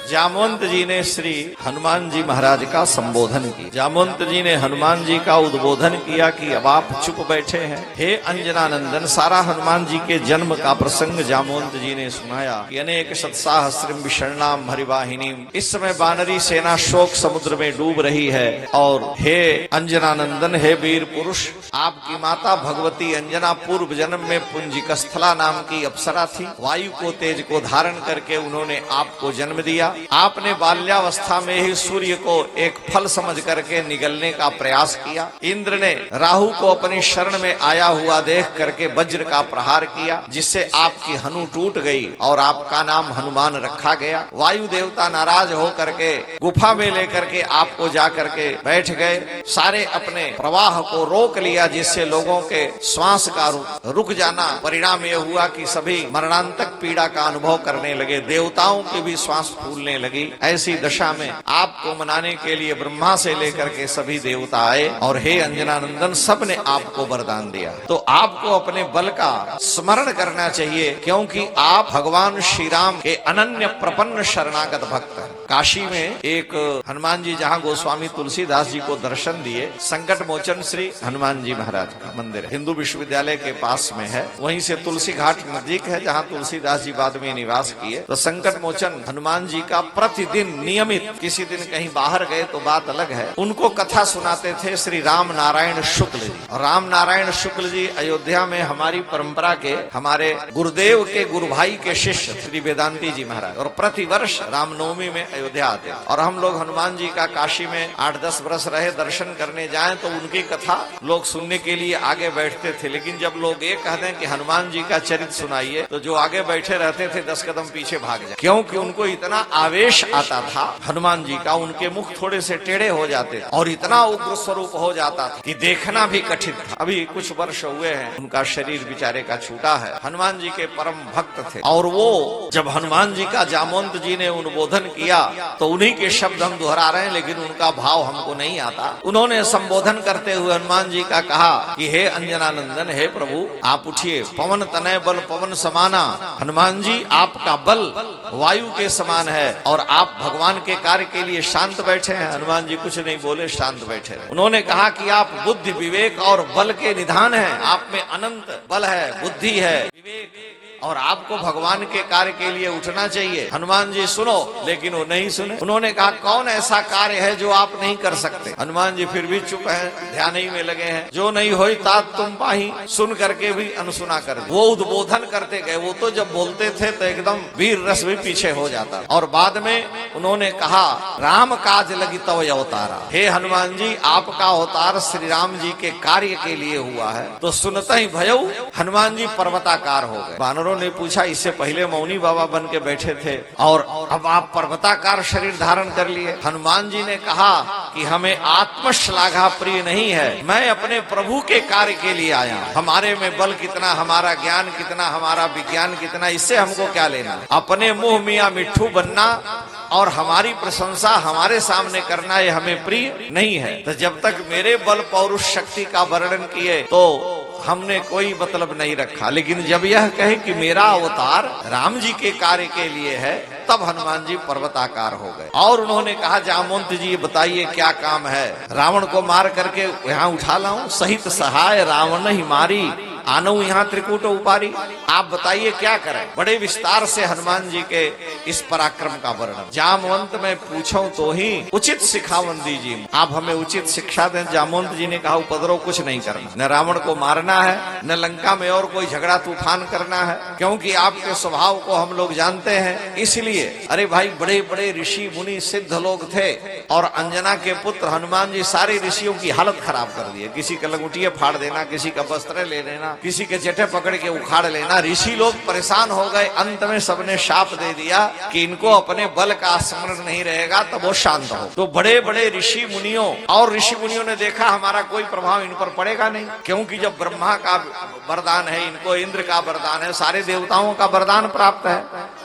जामवंत जी ने श्री हनुमान जी महाराज का संबोधन किया। जामवंत जी ने हनुमान जी का उद्बोधन किया कि अब आप चुप बैठे हैं। हे अंजनानंदन, सारा हनुमान जी के जन्म का प्रसंग जामवंत जी ने सुनाया कि अनेक सत्साहस्रिम विषण्णाम हरिवाहिनीम। इस समय वानरी सेना शोक समुद्र में डूब रही है और हे अंजनानंदन, हे वीर पुरुष, आपकी माता भगवती अंजना पूर्व जन्म में पुंजिकस्थला नाम की अप्सरा थी। वायु को तेज को धारण करके उन्होंने आपको जन्म दिया। आपने बाल्यावस्था में ही सूर्य को एक फल समझ करके निगलने का प्रयास किया। इंद्र ने राहु को अपनी शरण में आया हुआ देख करके वज्र का प्रहार किया, जिससे आपकी हनु टूट गई और आपका नाम हनुमान रखा गया। वायु देवता नाराज हो करके गुफा में लेकर के आपको जा करके बैठ गए। सारे अपने प्रवाह को रोक लिया, जिससे लोगों के श्वास का रुक जाना। परिणाम यह हुआ कि सभी मरणांतक पीड़ा का अनुभव करने लगे। देवताओं की भी श्वास फूलने लगी। ऐसी दशा में आपको मनाने के लिए ब्रह्मा से लेकर के सभी देवता आए और हे अंजनानंदन, सबने आपको वरदान दिया। तो आपको अपने बल का स्मरण करना चाहिए, क्योंकि आप भगवान श्री राम के अनन्य प्रपन्न शरणागत भक्त हैं। काशी में एक हनुमान जी, जहाँ गोस्वामी तुलसीदास जी को दर्शन दिए, संकट मोचन श्री हनुमान जी महाराज का मंदिर है। हिंदू विश्वविद्यालय के पास में है। वहीं से तुलसी घाट नजदीक है, जहाँ तुलसीदास जी बाद में निवास किए। तो संकट मोचन हनुमान जी का प्रतिदिन नियमित, किसी दिन कहीं बाहर गए तो बात अलग है, उनको कथा सुनाते थे श्री राम नारायण शुक्ल जी। राम नारायण शुक्ल जी अयोध्या में हमारी परंपरा के, हमारे गुरुदेव के गुरु भाई के शिष्य श्री वेदांती जी महाराज, और प्रतिवर्ष रामनवमी में अयोध्या आते। और हम लोग हनुमान जी का काशी में 8-10 वर्ष रहे, दर्शन करने जाएं तो उनकी कथा लोग सुनने के लिए आगे बैठते थे। लेकिन जब लोग ये कह दें कि हनुमान जी का चरित्र सुनाइए, तो जो आगे बैठे रहते थे 10 कदम पीछे भाग जाए, क्योंकि उनको इतना आवेश आता था हनुमान जी का। उनके मुख थोड़े से टेढ़े हो जाते थे और इतना उग्र स्वरूप हो जाता था कि देखना भी कठिन था। अभी कुछ वर्ष हुए हैं, उनका शरीर बेचारे का छूटा है। हनुमान जी के परम भक्त थे, और वो जब हनुमान जी का जामवंत जी ने उद्बोधन किया तो उन्हीं के शब्द हम दोहरा रहे हैं, लेकिन उनका भाव हमको नहीं आता। उन्होंने संबोधन करते हुए हनुमान जी का कहा कि हे अंजनानंदन, हे प्रभु, आप उठिए। पवन तनय बल पवन समाना। हनुमान जी, आपका बल वायु के समान है और आप भगवान के कार्य के लिए शांत बैठे हैं। हनुमान जी कुछ नहीं बोले, शांत बैठे रहे। उन्होंने कहा कि आप बुद्धि विवेक और बल के निधान हैं। आप में अनंत बल है, बुद्धि है, विवेक, और आपको भगवान के कार्य के लिए उठना चाहिए। हनुमान जी सुनो, लेकिन वो नहीं सुने। उन्होंने कहा कौन ऐसा कार्य है जो आप नहीं कर सकते। हनुमान जी फिर भी चुप हैं, ध्यान ही में लगे हैं। जो नहीं होई तात तुम पाही, सुन करके भी अनसुना कर दी। वो उद्बोधन करते गए। वो तो जब बोलते थे तो एकदम वीर रस भी पीछे हो जाता। और बाद में उन्होंने कहा राम काज लगी तव अवतारा। हे हनुमान जी, आपका अवतार श्री राम जी के कार्य के लिए हुआ है। तो सुनते ही भयऊ हनुमान जी पर्वताकार हो गए। वानरों ने पूछा, इससे पहले मौनी बाबा बन के बैठे थे और अब आप पर्वताकार शरीर धारण कर लिए। हनुमान जी ने कहा कि हमें आत्मश्लाघा प्रिय नहीं है, मैं अपने प्रभु के कार्य के लिए आया। हमारे में बल कितना, हमारा ज्ञान कितना, हमारा विज्ञान कितना, इससे हमको क्या लेना। अपने मुंह मियां मिट्ठू बनना और हमारी प्रशंसा हमारे सामने करना ये हमें प्रिय नहीं है। तो जब तक मेरे बल पौरुष शक्ति का वर्णन किए तो हमने कोई मतलब नहीं रखा। लेकिन जब यह कहे कि मेरा अवतार राम जी के कार्य के लिए है, तब हनुमान जी पर्वताकार हो गए। और उन्होंने कहा, जामवंत जी बताइए क्या काम है। रावण को मार करके यहाँ उठा लाऊं, सहित सहाय रावण ही मारी, आनऊ यहाँ त्रिकूट उपारी। आप बताइए क्या करें। बड़े विस्तार से हनुमान जी के इस पराक्रम का वर्णन। जामवंत में पूछो तो ही उचित सिखावन दीजिए, आप हमें उचित शिक्षा दें। जामवंत जी ने कहा, उपद्रव कुछ नहीं करना, न रावण को मारना है, न लंका में और कोई झगड़ा तूफान करना है, क्योंकि आपके स्वभाव को हम लोग जानते हैं। इसलिए अरे भाई, बड़े बड़े ऋषि मुनि सिद्ध लोग थे और अंजना के पुत्र हनुमान जी सारे ऋषियों की हालत खराब कर दिए। किसी का लंगोटिया फाड़ देना, किसी का वस्त्र ले लेना, किसी के जटे पकड़ के उखाड़ लेना। ऋषि लोग परेशान हो गए। अंत में सबने शाप दे दिया कि इनको अपने बल का स्मरण नहीं रहेगा तब वो शांत हो। तो बड़े बड़े ऋषि मुनियों और ऋषि मुनियों ने देखा हमारा कोई प्रभाव इन पर पड़ेगा नहीं, क्योंकि जब ब्रह्मा का वरदान है, इनको इंद्र का वरदान है, सारे देवताओं का वरदान प्राप्त है।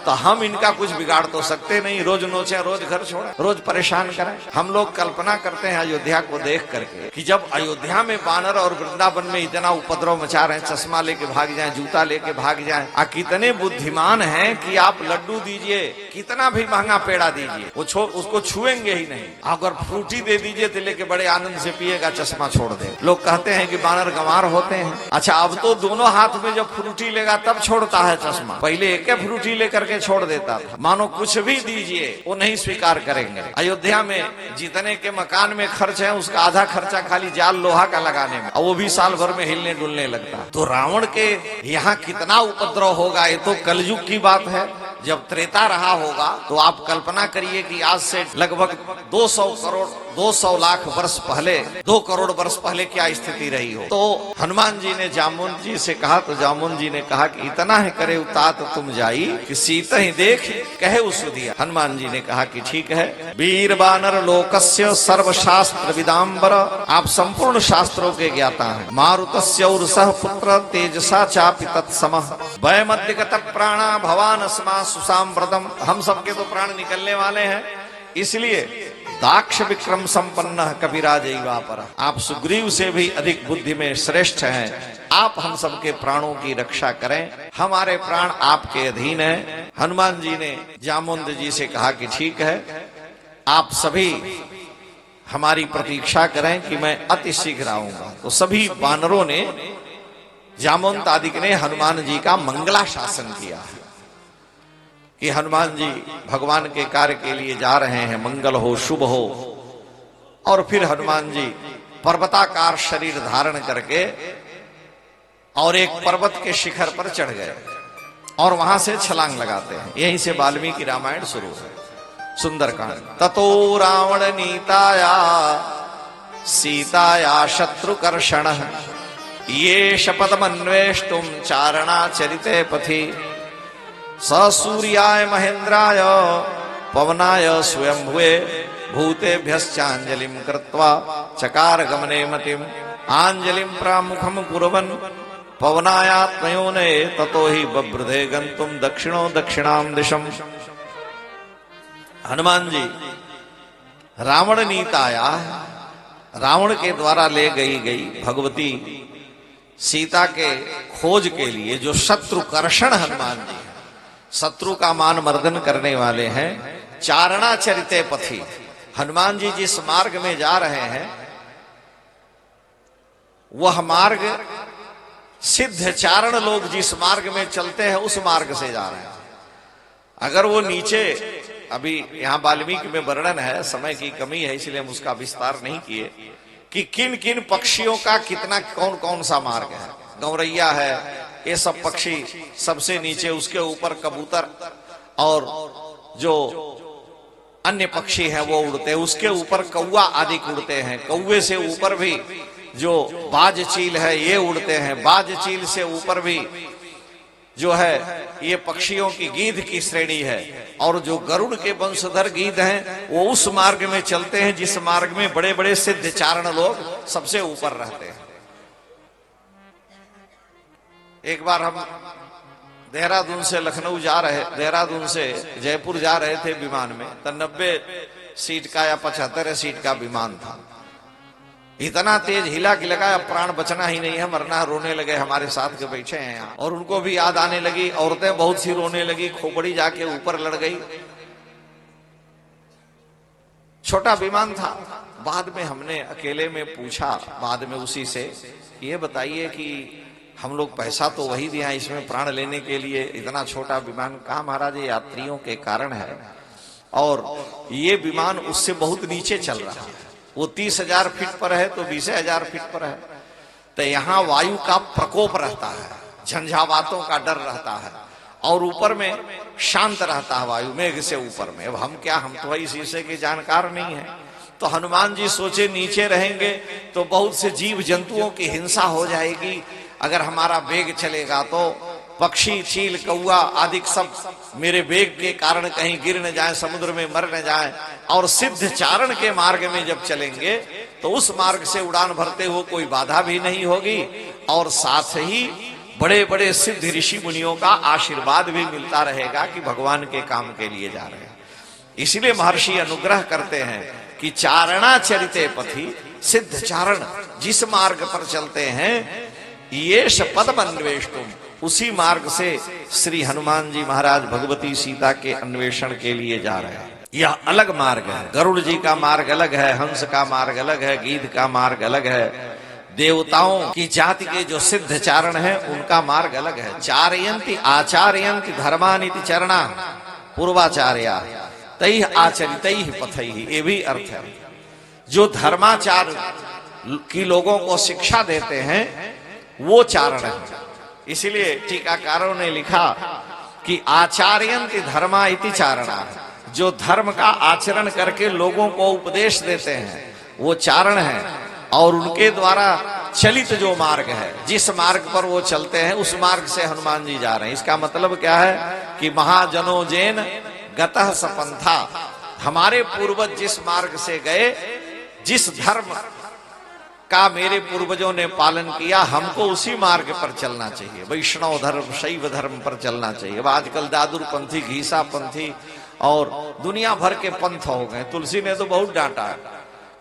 तो हम इनका कुछ बिगाड़ तो सकते नहीं, रोज नोचे, रोज घर छोड़े, रोज परेशान करें। हम लोग कल्पना करते हैं अयोध्या को देख करके कि जब अयोध्या में बानर और वृंदावन में इतना उपद्रव मचा रहे हैं, चश्मा लेके भाग जाएं, जूता लेके भाग जाएं, कितने बुद्धिमान हैं कि आप लड्डू दीजिए, कितना भी महंगा पेड़ा दीजिए, वो उसको छुएंगे ही नहीं। अगर फ्रूटी दे दीजिए तो लेके बड़े आनंद से पिएगा, चश्मा छोड़ दे। लोग कहते हैं कि बानर गंवार होते हैं। अच्छा, अब तो दोनों हाथ में जब फ्रूटी लेगा तब छोड़ता है चश्मा, पहले एक फ्रूटी लेकर के छोड़ देता था। मानो कुछ भी दीजिए वो नहीं स्वीकार करेंगे। अयोध्या में जितने के मकान में खर्च है उसका आधा खर्चा खाली जाल लोहा का लगाने में, और वो भी साल भर में हिलने डुलने लगता है। तो रावण के यहाँ कितना उपद्रव होगा, ये तो कलयुग की बात है। जब त्रेता रहा होगा तो आप कल्पना करिए कि आज से लगभग 200 लाख वर्ष पहले, 2 करोड़ वर्ष पहले क्या स्थिति रही हो। तो हनुमान जी ने जामुन जी से कहा, तो जामुन जी ने कहा कि इतना है करे उतात तुम जाई, कि सीता ही देख कहे उसुदिया। हनुमान जी ने कहा कि ठीक है। वीर बानर लोकस्य सर्वशास्त्र विदाम्बर, आप संपूर्ण शास्त्रों के ज्ञाता हैं। मारुतस्य उर्सः पुत्र तेजसा चापि तत्समः, वयमद्यगत प्राणा भवान अस्मा सुसाम्प्रतम, हम सबके तो प्राण निकलने वाले हैं, इसलिए दाक्ष विक्रम संपन्न कपिराजैवापर, आप सुग्रीव से भी अधिक बुद्धि में श्रेष्ठ हैं, आप हम सबके प्राणों की रक्षा करें, हमारे प्राण आपके अधीन हैं। हनुमान जी ने जामुंद जी से कहा कि ठीक है, आप सभी हमारी प्रतीक्षा करें कि मैं अति शीघ्र आऊंगा। तो सभी वानरों ने, जामुंद आदि ने हनुमान जी का मंगला शासन किया कि हनुमान जी भगवान के कार्य के लिए जा रहे हैं, मंगल हो, शुभ हो। और फिर हनुमान जी पर्वताकार शरीर धारण करके और एक पर्वत के शिखर पर चढ़ गए और वहां से छलांग लगाते हैं। यहीं से वाल्मीकि रामायण शुरू है, सुंदरकांड। ततो रावण नीताया सीताया शत्रुकर्षण, ये शपथमन्वेष्टुम चारणाचरिते पथि, सूर्याय महेंद्राय पवनाय स्वयंभुवे, भूतेभ्यश्चांजलिं कृत्वा चकार गमने मतिम, आंजलिं प्रामुखम कुर्वन् पवनायात्मयोने, ततो ही बभ्रुधे गंतुम दक्षिणो दक्षिणाम दिशम। हनुमान जी रावण नीताया, रावण के द्वारा ले गई भगवती सीता के खोज के लिए, जो शत्रुकर्षण हनुमान जी, शत्रु का मान मर्दन करने वाले हैं। चारणाचरिते पथि, हनुमान जी जिस मार्ग में जा रहे हैं वह मार्ग सिद्ध चारण लोग जिस मार्ग में चलते हैं उस मार्ग से जा रहे हैं। अगर वो नीचे, अभी यहां वाल्मीकि में वर्णन है, समय की कमी है इसलिए हम उसका विस्तार नहीं किए कि किन किन पक्षियों का कितना कौन कौन सा मार्ग है। गौरैया है, ये सब पक्षी सबसे नीचे, उसके ऊपर कबूतर और जो अन्य पक्षी हैं वो उड़ते हैं, उसके ऊपर कौवा आदि उड़ते हैं। कौवे से ऊपर भी जो बाज चील है ये उड़ते हैं। बाज चील से ऊपर भी जो है ये पक्षियों की गीध की श्रेणी है। और जो गरुड़ के वंशधर गीध हैं वो उस मार्ग में चलते हैं जिस मार्ग में बड़े बड़े सिद्ध चारण लोग सबसे ऊपर रहते हैं। एक बार हम देहरादून से लखनऊ जा रहे, देहरादून से जयपुर जा रहे थे विमान में, तो 90 सीट का या 75 सीट का विमान था। इतना तेज हिला कि लगा अब प्राण बचना ही नहीं है, मरना। रोने लगे, हमारे साथ के बैठे हैं यहाँ, और उनको भी याद आने लगी। औरतें बहुत सी रोने लगी, खोपड़ी जाके ऊपर लड़ गई। छोटा विमान था। बाद में हमने अकेले में पूछा, बाद में उसी से, ये बताइए कि हम लोग पैसा तो वही दिया इसमें प्राण लेने के लिए, इतना छोटा विमान। कहा महाराज ये यात्रियों के कारण है, और ये विमान उससे बहुत नीचे चल रहा है। वो 30,000 फीट पर है तो 20,000 फीट पर है, तो यहाँ वायु का प्रकोप रहता है, झंझावातों का डर रहता है, और ऊपर में शांत रहता है वायु, मेघ से ऊपर में। अब हम क्या, हम तो वही शीशे के जानकार नहीं है। तो हनुमान जी सोचे नीचे रहेंगे तो बहुत से जीव जंतुओं की हिंसा हो जाएगी, अगर हमारा वेग चलेगा तो पक्षी, चील, कौआ आदि सब मेरे वेग के कारण कहीं गिर न जाए, समुद्र में मर न जाए। और सिद्ध चारण के मार्ग में जब चलेंगे तो उस मार्ग से उड़ान भरते हुए कोई बाधा भी नहीं होगी, और साथ ही बड़े बड़े सिद्ध ऋषि मुनियों का आशीर्वाद भी मिलता रहेगा कि भगवान के काम के लिए जा रहे हैं। इसलिए महर्षि अनुग्रह करते हैं कि चारणा चरिते पथि, सिद्ध चारण जिस मार्ग पर चलते हैं, ये पदम अन्वेष्टुम, उसी मार्ग से श्री हनुमान जी महाराज भगवती सीता के अन्वेषण के लिए जा रहे हैं। यह अलग मार्ग है। गरुड़ जी का मार्ग अलग है, हंस का मार्ग अलग है, गीध का मार्ग अलग है। देवताओं की जाति के जो सिद्ध चारण हैं उनका मार्ग अलग है। चारयंती आचार्यंती धर्मानिति चरणा पूर्वाचार्या तई आचरितई पथई, ये भी अर्थ है। जो धर्माचार की लोगों को शिक्षा देते हैं वो चारण है। इसलिए टीकाकारों ने लिखा कि आचार्यंति धर्मा इति चारणा, जो धर्म का आचरण करके लोगों को उपदेश देते हैं वो चारण है। और उनके द्वारा चलित जो मार्ग है, जिस मार्ग पर वो चलते हैं उस मार्ग से हनुमान जी जा रहे हैं। इसका मतलब क्या है कि महाजनो जैन गतः सपंथा, हमारे पूर्वज जिस मार्ग से गए, जिस धर्म का मेरे पूर्वजों ने पालन किया, हमको उसी मार्ग पर चलना चाहिए। वैष्णव धर्म, शैव धर्म पर चलना चाहिए। अब आजकल दादुर पंथी, घीसा पंथी और दुनिया भर के पंथ हो गए। तुलसी ने तो बहुत डांटा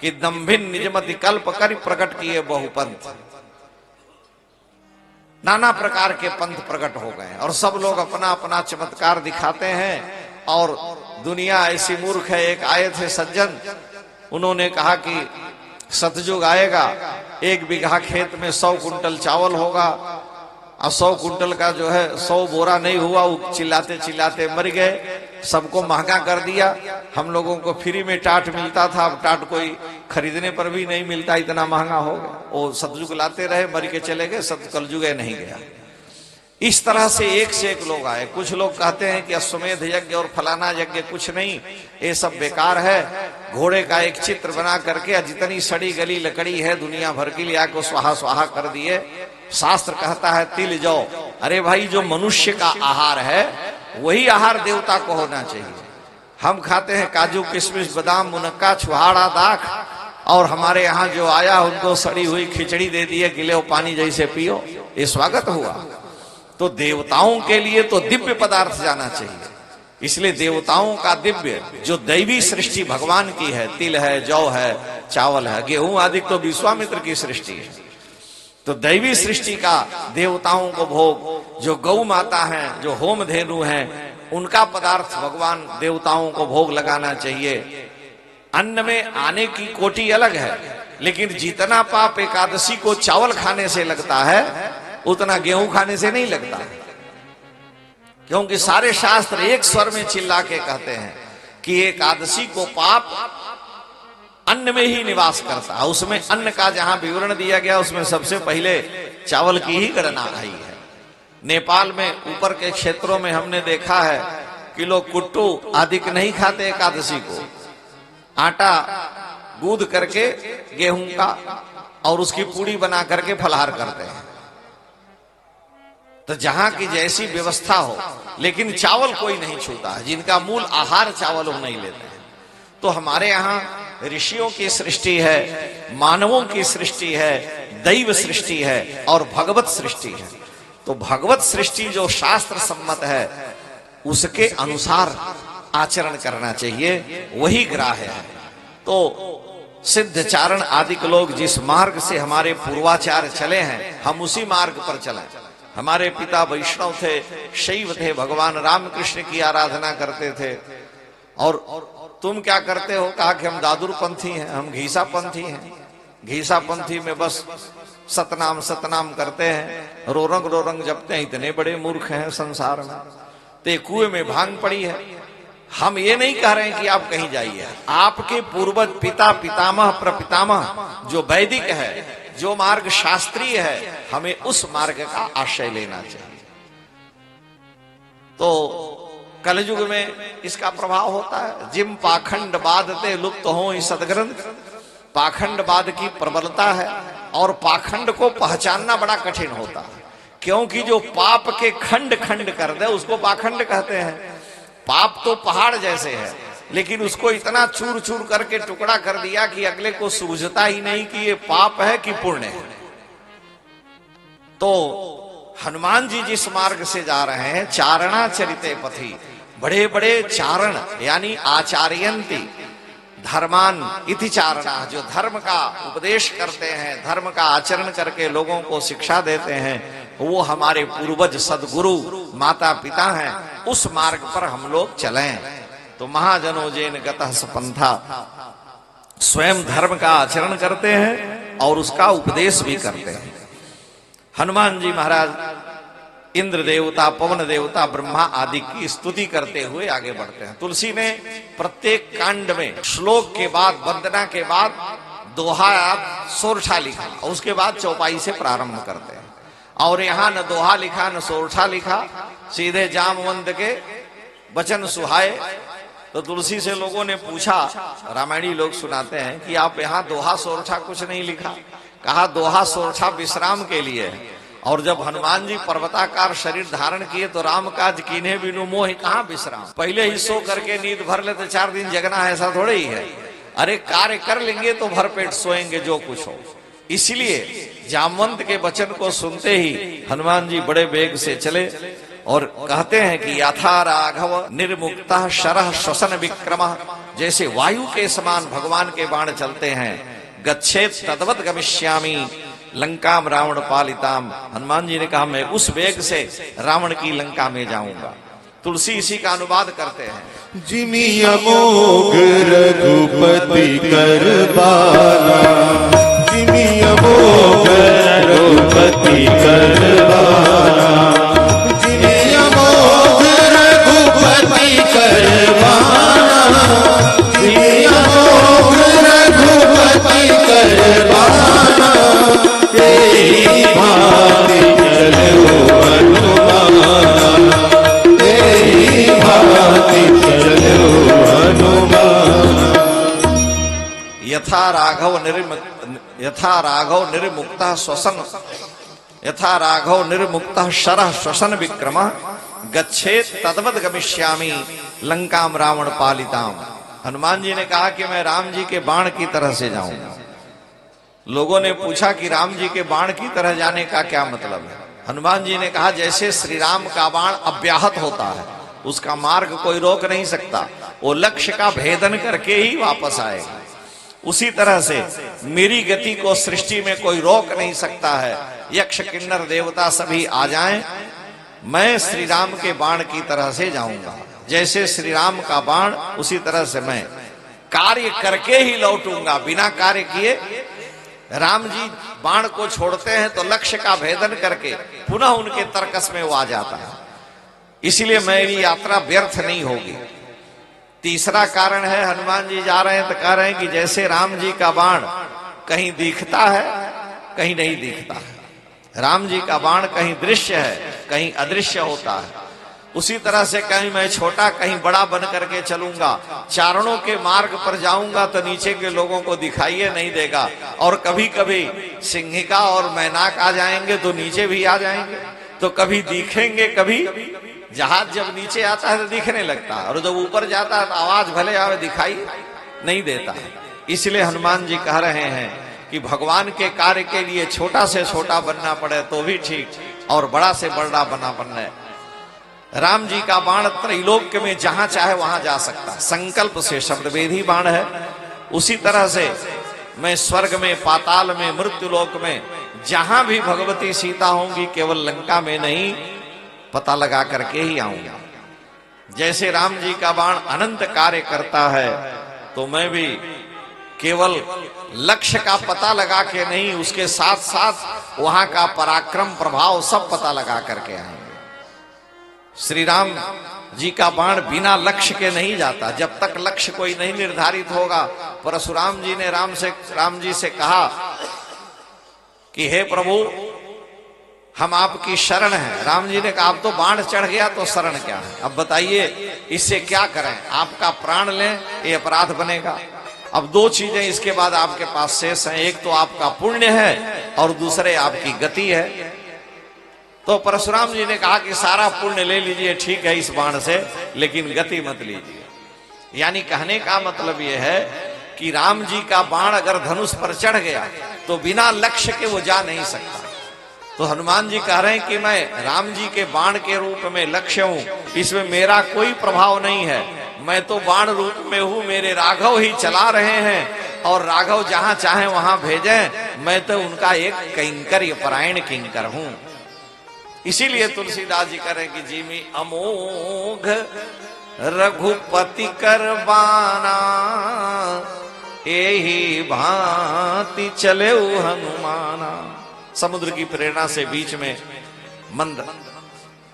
कि दम्भिन निजमति कल्प कर प्रकट किए बहुपंथ, नाना प्रकार के पंथ प्रकट हो गए और सब लोग अपना अपना चमत्कार दिखाते हैं। और दुनिया ऐसी मूर्ख है। एक आए थे सज्जन, उन्होंने कहा कि सतयुग आएगा, 1 बीघा खेत में 100 कुंटल चावल होगा और 100 कुंटल का जो है 100 बोरा नहीं हुआ। वो चिल्लाते चिल्लाते मर गए, सबको महंगा कर दिया। हम लोगों को फ्री में टाट मिलता था, अब टाट कोई खरीदने पर भी नहीं मिलता, इतना महंगा हो गया। वो सतयुग लाते रहे, मर के चले गए, कलयुग नहीं गया। इस तरह से एक लोग आए। कुछ लोग कहते हैं कि अश्वमेध यज्ञ और फलाना यज्ञ कुछ नहीं, ये सब बेकार है। घोड़े का एक चित्र बना करके जितनी सड़ी गली लकड़ी है दुनिया भर की लिया को स्वाहा स्वाहा कर दिए। शास्त्र कहता है तिल जौ। अरे भाई, जो मनुष्य का आहार है वही आहार देवता को होना चाहिए। हम खाते हैं काजू किशमिश बादाम मुनक्का छुहाड़ा दाख, और हमारे यहाँ जो आया उनको सड़ी हुई खिचड़ी दे दिए, गिले पानी जैसे पियो, ये स्वागत हुआ। तो देवताओं के लिए तो दिव्य पदार्थ जाना चाहिए। इसलिए देवताओं का दिव्य जो दैवी सृष्टि भगवान की है, तिल है, जौ है, चावल है, गेहूं आदि तो विश्वामित्र की सृष्टि है। तो दैवी सृष्टि का देवताओं को भोग, जो गौ माता है, जो होम धेनु है, उनका पदार्थ भगवान देवताओं को भोग लगाना चाहिए। अन्न में आने की कोटि अलग है, लेकिन जितना पाप एकादशी को चावल खाने से लगता है उतना गेहूं खाने से नहीं लगता। क्योंकि सारे शास्त्र एक स्वर में चिल्ला के कहते हैं कि एकादशी को पाप अन्न में ही निवास करता है। उसमें अन्न का जहां विवरण दिया गया उसमें सबसे पहले चावल की ही गणना आई है। नेपाल में ऊपर के क्षेत्रों में हमने देखा है कि लोग कुट्टू आदि नहीं खाते एकादशी को, आटा गूंद करके गेहूं का और उसकी पूड़ी बना करके फलहार करते हैं। तो जहां की जैसी व्यवस्था हो, लेकिन चावल कोई नहीं छूता है। जिनका मूल आहार चावल वो नहीं लेते हैं। तो हमारे यहाँ ऋषियों की सृष्टि है, मानवों की सृष्टि है, दैव सृष्टि है और भगवत सृष्टि है। तो भगवत सृष्टि जो शास्त्र सम्मत है उसके अनुसार आचरण करना चाहिए, वही ग्राह्य है। तो सिद्ध चारण आदि लोग जिस मार्ग से हमारे पूर्वाचार्य चले हैं, हम उसी मार्ग पर चलें। हमारे पिता वैष्णव थे, शैव थे, भगवान रामकृष्ण की आराधना करते थे। और तुम क्या करते हो? कहा कि हम दादुर पंथी हैं, हम घीसा पंथी हैं। घीसा पंथी में बस सतनाम सतनाम करते हैं, रोरंग जपते हैं। इतने बड़े मूर्ख हैं संसार में। ते कुएं में भांग पड़ी है। हम ये नहीं कह रहे हैं कि आप कहीं जाइए। आपके पूर्वज पिता पितामह प्रपितामह जो वैदिक है, जो मार्ग शास्त्रीय है, हमें उस मार्ग का आश्रय लेना चाहिए। तो कलयुग में इसका प्रभाव होता है। जिम पाखंड बादते लुप्त हो सदग्रंथ, पाखंडवाद की प्रबलता है और पाखंड को पहचानना बड़ा कठिन होता है। क्योंकि जो पाप के खंड खंड कर दे उसको पाखंड कहते हैं। पाप तो पहाड़ जैसे है, लेकिन उसको इतना चूर चूर करके टुकड़ा कर दिया कि अगले को सूझता ही नहीं कि ये पाप है कि पुण्य है। तो हनुमान जी जिस मार्ग से जा रहे हैं, चारणा चरिते पथि, बड़े बड़े चारण यानी आचार्यंती धर्मान इति चारणा, जो धर्म का उपदेश करते हैं, धर्म का आचरण करके लोगों को शिक्षा देते हैं, वो हमारे पूर्वज सदगुरु माता पिता हैं। उस मार्ग पर हम लोग चलें। तो महाजनो जैन गतः सपंथा, स्वयं धर्म का आचरण करते हैं और उसका उपदेश भी करते हैं। हनुमान जी महाराज इंद्र देवता, पवन देवता, ब्रह्मा आदि की स्तुति करते हुए आगे बढ़ते हैं। तुलसी ने प्रत्येक कांड में श्लोक के बाद, वंदना के बाद दोहा सोरठा लिखा, और उसके बाद चौपाई से प्रारंभ करते हैं। और यहाँ न दोहा लिखा न सोरठा लिखा, सीधे जामवंत के वचन सुहाए। तो तुलसी से लोगों ने पूछा, रामायणी लोग सुनाते हैं कि आप यहाँ दोहा सोरठा कुछ नहीं लिखा। कहा दोहा सोरठा विश्राम के लिए है, और जब हनुमान जी पर्वताकार शरीर धारण किए तो राम काज कीन्हे बिनु मोह, कहाँ विश्राम। पहले ही सो करके नींद भर ले तो 4 दिन जगना है, ऐसा थोड़े ही है। अरे कार्य कर लेंगे तो भरपेट सोएंगे जो कुछ हो। इसलिए जामवंत के वचन को सुनते ही हनुमान जी बड़े वेग से चले और कहते हैं कि यथा राघव निर्मुक्ता शरह श्वसन विक्रम, जैसे वायु के समान भगवान के बाण चलते हैं। गच्छेत तद्वत गमिष्यामि लंकाम रावण पालिताम, हनुमान जी ने कहा मैं उस वेग से रावण की लंका में जाऊंगा। तुलसी इसी का अनुवाद करते हैं। जिमि अमोघ रघुपति करबाला, जिमि अमोघ रघुपति करबाला, जिमि अमोघ रघुपति करबाला, जिमि अमोघ रघुपति करबाला, तेरी भांति चलो हनुमान, तेरी भांति चलो हनुमान। यथा राघव निर्मुक्ता श्वसन, यथा राघव निर्मुक्ता शरह श्वसन विक्रम, गच्छेत तद्वत गमिष्यामि लंकाम रावण पालिताम। हनुमान जी ने कहा कि मैं राम जी के बाण की तरह से जाऊंगा। लोगों ने पूछा कि राम जी के बाण की तरह जाने का क्या मतलब है। हनुमान जी ने कहा जैसे श्री राम का बाण अव्याहत होता है, उसका मार्ग कोई रोक नहीं सकता, वो लक्ष्य का भेदन करके ही वापस आएगा, उसी तरह से मेरी गति को सृष्टि में कोई रोक नहीं सकता है। यक्ष किन्नर देवता सभी आ जाएं, मैं श्री राम के बाण की तरह से जाऊंगा। जैसे श्री राम का बाण उसी तरह से मैं कार्य करके ही लौटूंगा। बिना कार्य किए राम जी बाण को छोड़ते हैं तो लक्ष्य का भेदन करके पुनः उनके तर्कस में वो आ जाता है। इसलिए मेरी यात्रा व्यर्थ नहीं होगी। तीसरा कारण है, हनुमान जी जा रहे हैं तो कह रहे हैं कि जैसे राम जी का बाण कहीं दिखता है कहीं नहीं दिखता है, राम जी का बाण कहीं दृश्य है कहीं अदृश्य होता है, उसी तरह से कहीं मैं छोटा कहीं बड़ा बन करके चलूंगा। चारणों के मार्ग पर जाऊंगा तो नीचे के लोगों को दिखाई नहीं देगा, और कभी कभी सिंहिका और मैनाक आ जाएंगे तो नीचे भी आ जाएंगे, तो कभी दिखेंगे, कभी जहाज जब नीचे आता है तो दिखने लगता है, और जब ऊपर जाता है तो आवाज भले आवे दिखाई नहीं देता है। इसलिए हनुमान जी कह रहे हैं कि भगवान के कार्य के लिए छोटा से छोटा बनना पड़े तो भी ठीक, और बड़ा से बड़ा बनना। राम जी का बाण त्रैलोक्य में जहां चाहे वहां जा सकता है, संकल्प से शब्दवेदी बाण है। उसी तरह से मैं स्वर्ग में, पाताल में, मृत्युलोक में जहां भी भगवती सीता होंगी, केवल लंका में नहीं, पता लगा करके ही आऊंगा। जैसे राम जी का बाण अनंत कार्य करता है, तो मैं भी केवल लक्ष्य का पता लगा के नहीं, उसके साथ साथ वहां का पराक्रम, प्रभाव सब पता लगा करके आएंगे। श्री राम जी का बाण बिना लक्ष्य के नहीं जाता, जब तक लक्ष्य कोई नहीं निर्धारित होगा। परशुराम जी ने राम जी से कहा कि हे प्रभु, हम आपकी शरण हैं। राम जी ने कहा अब तो बाण चढ़ गया तो शरण क्या है, अब बताइए इससे क्या करें, आपका प्राण लें ये अपराध बनेगा। अब 2 चीजें इसके बाद आपके पास शेष हैं, एक तो आपका पुण्य है और दूसरे आपकी गति है। तो परशुराम जी ने कहा कि सारा पुण्य ले लीजिए, ठीक है इस बाण से, लेकिन गति मत लीजिए। यानी कहने का मतलब यह है कि राम जी का बाण अगर धनुष पर चढ़ गया तो बिना लक्ष्य के वो जा नहीं सकता। तो हनुमान जी कह रहे हैं कि मैं राम जी के बाण के रूप में लक्ष्य हूं, इसमें मेरा कोई प्रभाव नहीं है, मैं तो बाण रूप में हूं, मेरे राघव ही चला रहे हैं और राघव जहां चाहे वहां भेजें, मैं तो उनका एक किंकर परायण किंकर हूं। इसीलिए तुलसीदास जी कह रहे हैं कि जिमि अमोघ रघुपति कर बाना, एही भांति चले हनुमाना। समुद्र की प्रेरणा से बीच में मंद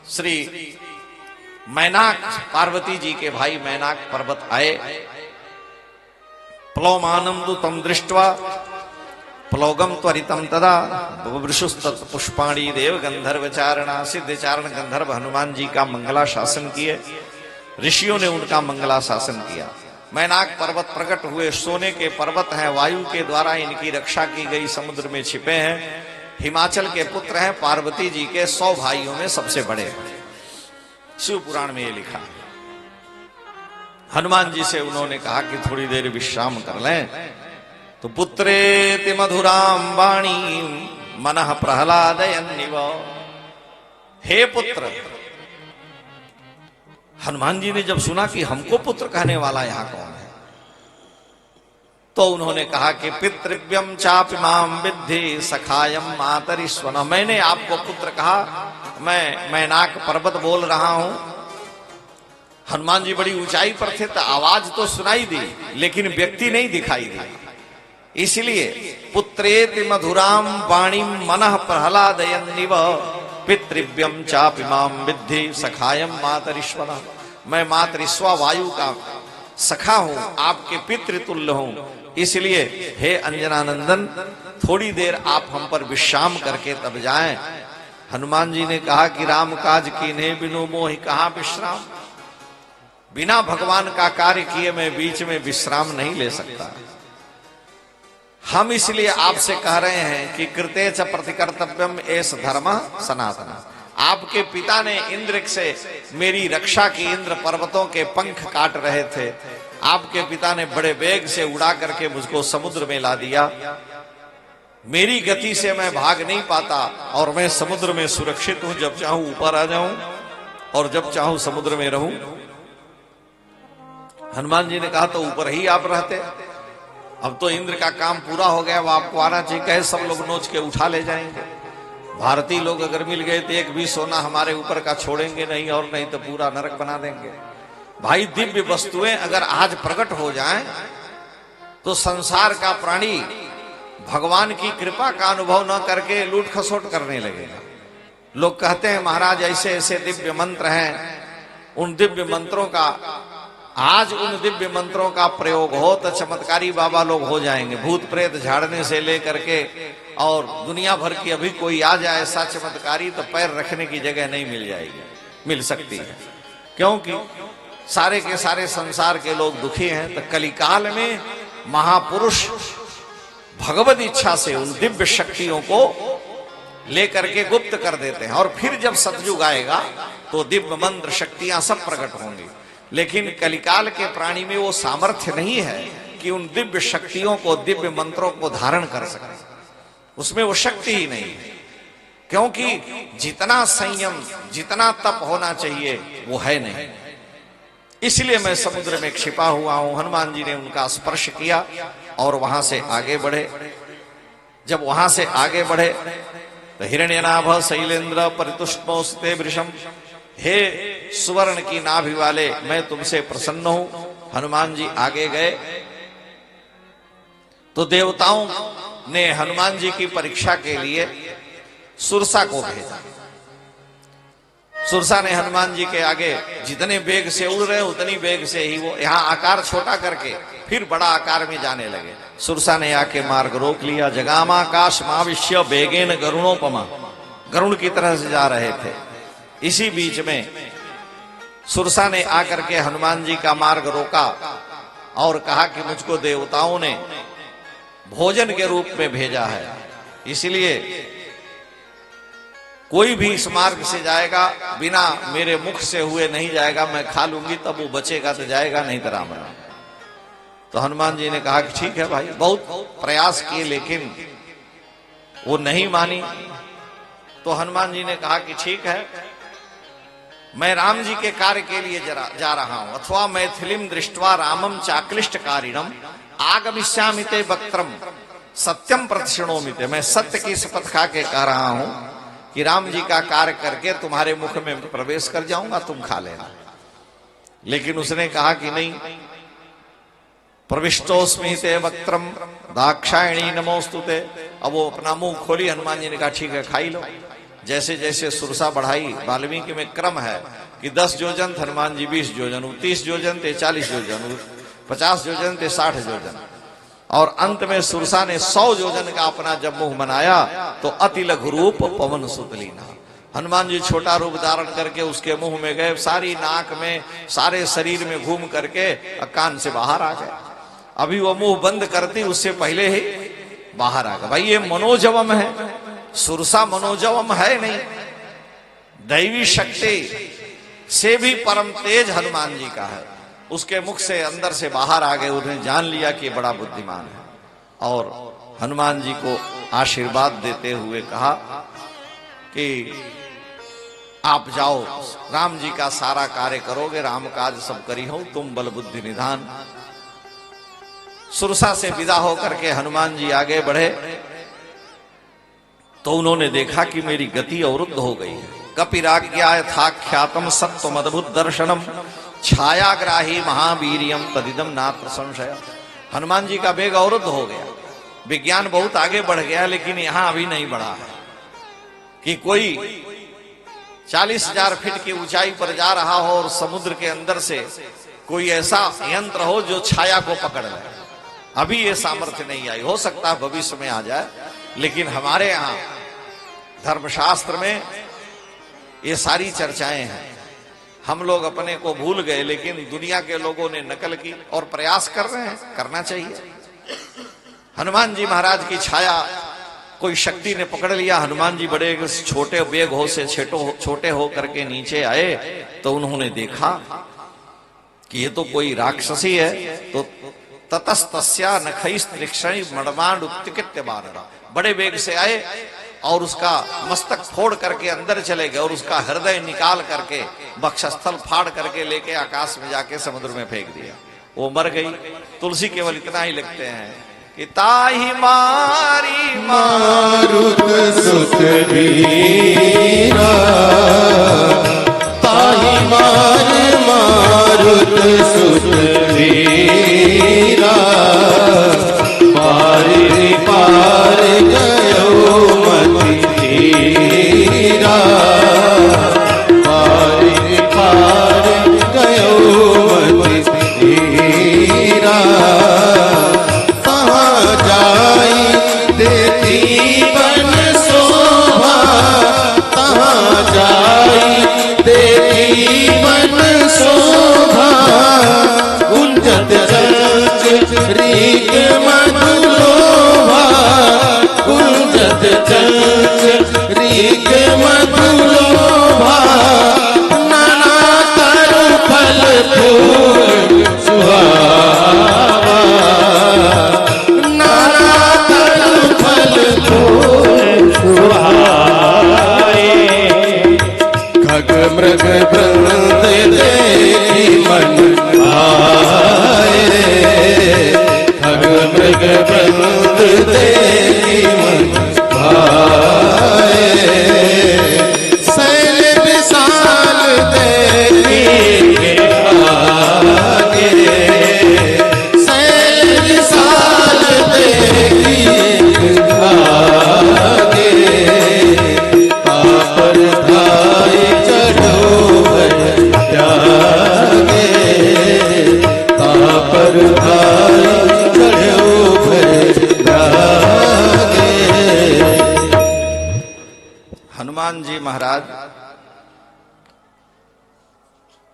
श्री मैनाक पार्वती जी के भाई मैनाक पर्वत आए। प्लवमानंदु तम दृष्ट्वा प्लौगम त्वरितम तदा वृषुस्तत् पुष्पाणी देव गंधर्व चारणा। सिद्धचारण गंधर्व हनुमान जी का मंगला शासन किए, ऋषियों ने उनका मंगला शासन किया। मैनाक पर्वत प्रकट हुए, सोने के पर्वत हैं, वायु के द्वारा इनकी रक्षा की गई, समुद्र में छिपे हैं। हिमाचल के पुत्र हैं, पार्वती जी के 100 भाइयों में सबसे बड़े हैं। शिव पुराण में ये लिखा है। हनुमान जी से उन्होंने कहा कि थोड़ी देर विश्राम कर लें, तो पुत्रेति मधुराम वाणी मनः प्रहलादयन्निव। हे पुत्र, हनुमान जी ने जब सुना कि हमको पुत्र कहने वाला यहां कौन है, तो उन्होंने कहा कि पितृव्यम चापिमाम विद्धि सखायम मातरिस्वन। मैंने आपको पुत्र कहा, मैं मैनाक पर्वत बोल रहा हूं। हनुमान जी बड़ी ऊंचाई पर थे तो आवाज तो सुनाई दी, लेकिन व्यक्ति नहीं दिखाई दी। इसलिए पुत्रेति मधुराम वाणी मनः प्रहलादयन्निव पितृव्यम चापिमाम विद्धि सखायम मातरिश्वन। मैं मातरिश्वा वायु का सखा हूं, आपके पितृतुल्य हूं। इसलिए हे अंजनानंदन, थोड़ी देर आप हम पर विश्राम करके तब जाएं। हनुमान जी ने कहा कि राम काज कीन्हे बिनु मोहि कहां विश्राम। बिना भगवान का कार्य किए मैं बीच में विश्राम नहीं ले सकता। हम इसलिए आपसे कह रहे हैं कि कृते च प्रतिकर्तव्यम एष धर्म सनातन। आपके पिता ने इंद्र से मेरी रक्षा की, इंद्र पर्वतों के पंख काट रहे थे। आपके पिता ने बड़े वेग से उड़ा करके मुझको समुद्र में ला दिया। मेरी गति से मैं भाग नहीं पाता और मैं समुद्र में सुरक्षित हूं। जब चाहूं ऊपर आ जाऊं और जब चाहूं समुद्र में रहूं। हनुमान जी ने कहा तो ऊपर ही आप रहते, अब तो इंद्र का काम पूरा हो गया, वो आपको आना चाहिए। कहे सब लोग नोच के उठा ले जाएंगे। भारतीय लोग अगर मिल गए तो एक भी सोना हमारे ऊपर का छोड़ेंगे नहीं, और नहीं तो पूरा नरक बना देंगे। भाई दिव्य वस्तुएं अगर आज प्रकट हो जाएं तो संसार का प्राणी भगवान की कृपा का अनुभव न करके लूट खसोट करने लगेगा। लोग कहते हैं महाराज ऐसे ऐसे दिव्य मंत्र हैं, उन दिव्य मंत्रों का आज उन दिव्य मंत्रों का प्रयोग हो तो चमत्कारी बाबा लोग हो जाएंगे। भूत प्रेत झाड़ने से लेकर के और दुनिया भर की अभी कोई आ जाए ऐसा चमत्कारी तो पैर रखने की जगह नहीं मिल जाएगी, मिल सकती है। क्योंकि सारे के सारे संसार के लोग दुखी हैं। तो कलिकाल में महापुरुष भगवत इच्छा से उन दिव्य शक्तियों को लेकर के गुप्त कर देते हैं, और फिर जब सतयुग आएगा तो दिव्य मंत्र शक्तियां सब प्रकट होंगी। लेकिन कलिकाल के प्राणी में वो सामर्थ्य नहीं है कि उन दिव्य शक्तियों को, दिव्य मंत्रों को धारण कर सके। उसमें वो शक्ति ही नहीं है, क्योंकि जितना संयम, जितना तप होना चाहिए वो है नहीं। इसलिए मैं समुद्र में छिपा हुआ हूं। हनुमान जी ने उनका स्पर्श किया और वहां से आगे बढ़े। जब वहां से आगे बढ़े तो हिरण्यनाभ शैलेंद्र परितुष्टमोस्ते वृषम। हे सुवर्ण की नाभि वाले, मैं तुमसे प्रसन्न हूं। हनुमान जी आगे गए तो देवताओं ने हनुमान जी की परीक्षा के लिए सुरसा को भेजा। सुरसा ने हनुमान जी के आगे जितने वेग से उड़ रहे उतनी वेग से ही वो यहाँ आकार छोटा करके फिर बड़ा आकार में जाने लगे। सुरसा ने आके मार्ग रोक लिया। जगामाकाश माविश्य बेगेन गरुणोपमा, गरुण की तरह से जा रहे थे। इसी बीच में सुरसा ने आकर के हनुमान जी का मार्ग रोका और कहा कि मुझको देवताओं ने भोजन के रूप में भेजा है, इसलिए कोई भी इस मार्ग से जाएगा बिना मेरे मुख से हुए नहीं जाएगा। मैं खा लूंगी तब वो बचेगा तो जाएगा, नहीं तो राम राम। तो हनुमान जी ने कहा कि ठीक है भाई। बहुत प्रयास किए लेकिन वो नहीं मानी। तो हनुमान जी ने कहा कि ठीक है, मैं राम जी के कार्य के लिए जा रहा हूं। अथवा मैथिलीम दृष्ट्वा रामम चाक्लिष्ट कारिणम आगमिष्यामिते वक्त्रम सत्यम प्रतिशृणोमिते। मैं सत्य की शपथ खा के कह रहा हूं कि राम जी का कार्य करके तुम्हारे मुख में प्रवेश कर जाऊंगा, तुम खा लेना। लेकिन उसने कहा कि नहीं, प्रविष्टोस्मि ते वक्त्रम दाक्षायणी नमोस्तुते। अब वो अपना मुंह खोली, हनुमान जी ने कहा ठीक है, खाई लो। जैसे जैसे सुरसा बढ़ाई, वाल्मीकि में क्रम है कि 10 योजन, हनुमान जी 20 योजन, 30 योजन थे 40 योजन, 50 योजन थे 60 योजन, और अंत में सुरसा ने 100 योजन का अपना जब मुंह बनाया तो अति लघु रूप पवन सुत लीना। हनुमान जी छोटा रूप धारण करके उसके मुंह में गए, सारी नाक में, सारे शरीर में घूम करके कान से बाहर आ गए। अभी वो मुंह बंद करती उससे पहले ही बाहर आ गए। भाई ये मनोजवम है, सुरसा मनोजवम है नहीं, दैवी शक्ति से भी परम तेज हनुमान जी का है। उसके मुख से अंदर से बाहर आ गए, उन्हें जान लिया कि बड़ा बुद्धिमान है। और हनुमान जी को आशीर्वाद देते हुए कहा कि आप जाओ, राम जी का सारा कार्य करोगे, राम काज सब करी हो, तुम बल बुद्धि निधान। सुरसा से विदा होकर के हनुमान जी आगे बढ़े तो उन्होंने देखा कि मेरी गति अवरुद्ध हो गई है। कपिराज्ञाय था ख्यातम सत्वम अद्भुत दर्शनम छायाग्राही महावीरियम तदिदम नात्र संशय। हनुमान जी का वेग अवरुद्ध हो गया, विज्ञान बहुत आगे बढ़ गया, लेकिन यहां अभी नहीं बढ़ा है कि कोई 40,000 फीट की ऊंचाई पर जा रहा हो और समुद्र के अंदर से कोई ऐसा यंत्र हो जो छाया को पकड़ ले। अभी ये सामर्थ्य नहीं आई, हो सकता है भविष्य में आ जाए, लेकिन हमारे यहां धर्मशास्त्र में ये सारी चर्चाएं हैं। हम लोग अपने को भूल गए, लेकिन दुनिया के लोगों ने नकल की और प्रयास कर रहे हैं, करना चाहिए। हनुमान जी महाराज की छाया कोई शक्ति ने पकड़ लिया। हनुमान जी बड़े छोटे वेग हो से छोटे हो करके नीचे आए तो उन्होंने देखा कि ये तो कोई राक्षसी है। तो ततस्तस्या नखैस्त्रिक्षणी मणमांड उत्तिकित्य बारड़ा, बड़े वेग से आए और उसका मस्तक फोड़ करके अंदर चले गए और उसका हृदय निकाल करके वक्षस्थल फाड़ करके लेके आकाश में जाके समुद्र में फेंक दिया। वो मर गई। तुलसी केवल इतना ही लिखते हैं कि ताहि मारी मारुत सुत वीरा, ताहि मार मारुत सुत वीरा, पारि पार गयो मति धीरा, पारि पार गयो मति धीरा। कहाँ जाई देती बन शोभा, कहाँ जाई देती बन शोभा, गुंजत चंच रीक मधुलोभा, गुंजत चंच रीक मधुलोभा, नाना कर फल फूल सुहावा, नाना कर फल फूल सुहाए। खग मृग वृंद देखी मन आए, खग मृग वृंद देखी मन आए। शैल विशाल देखी आगे, शैल विशाल देखी आगे, पापर धाय चढ़ो भय त्यागे, पापर धाय चढ़ो भय त्यागे। हनुमान जी महाराज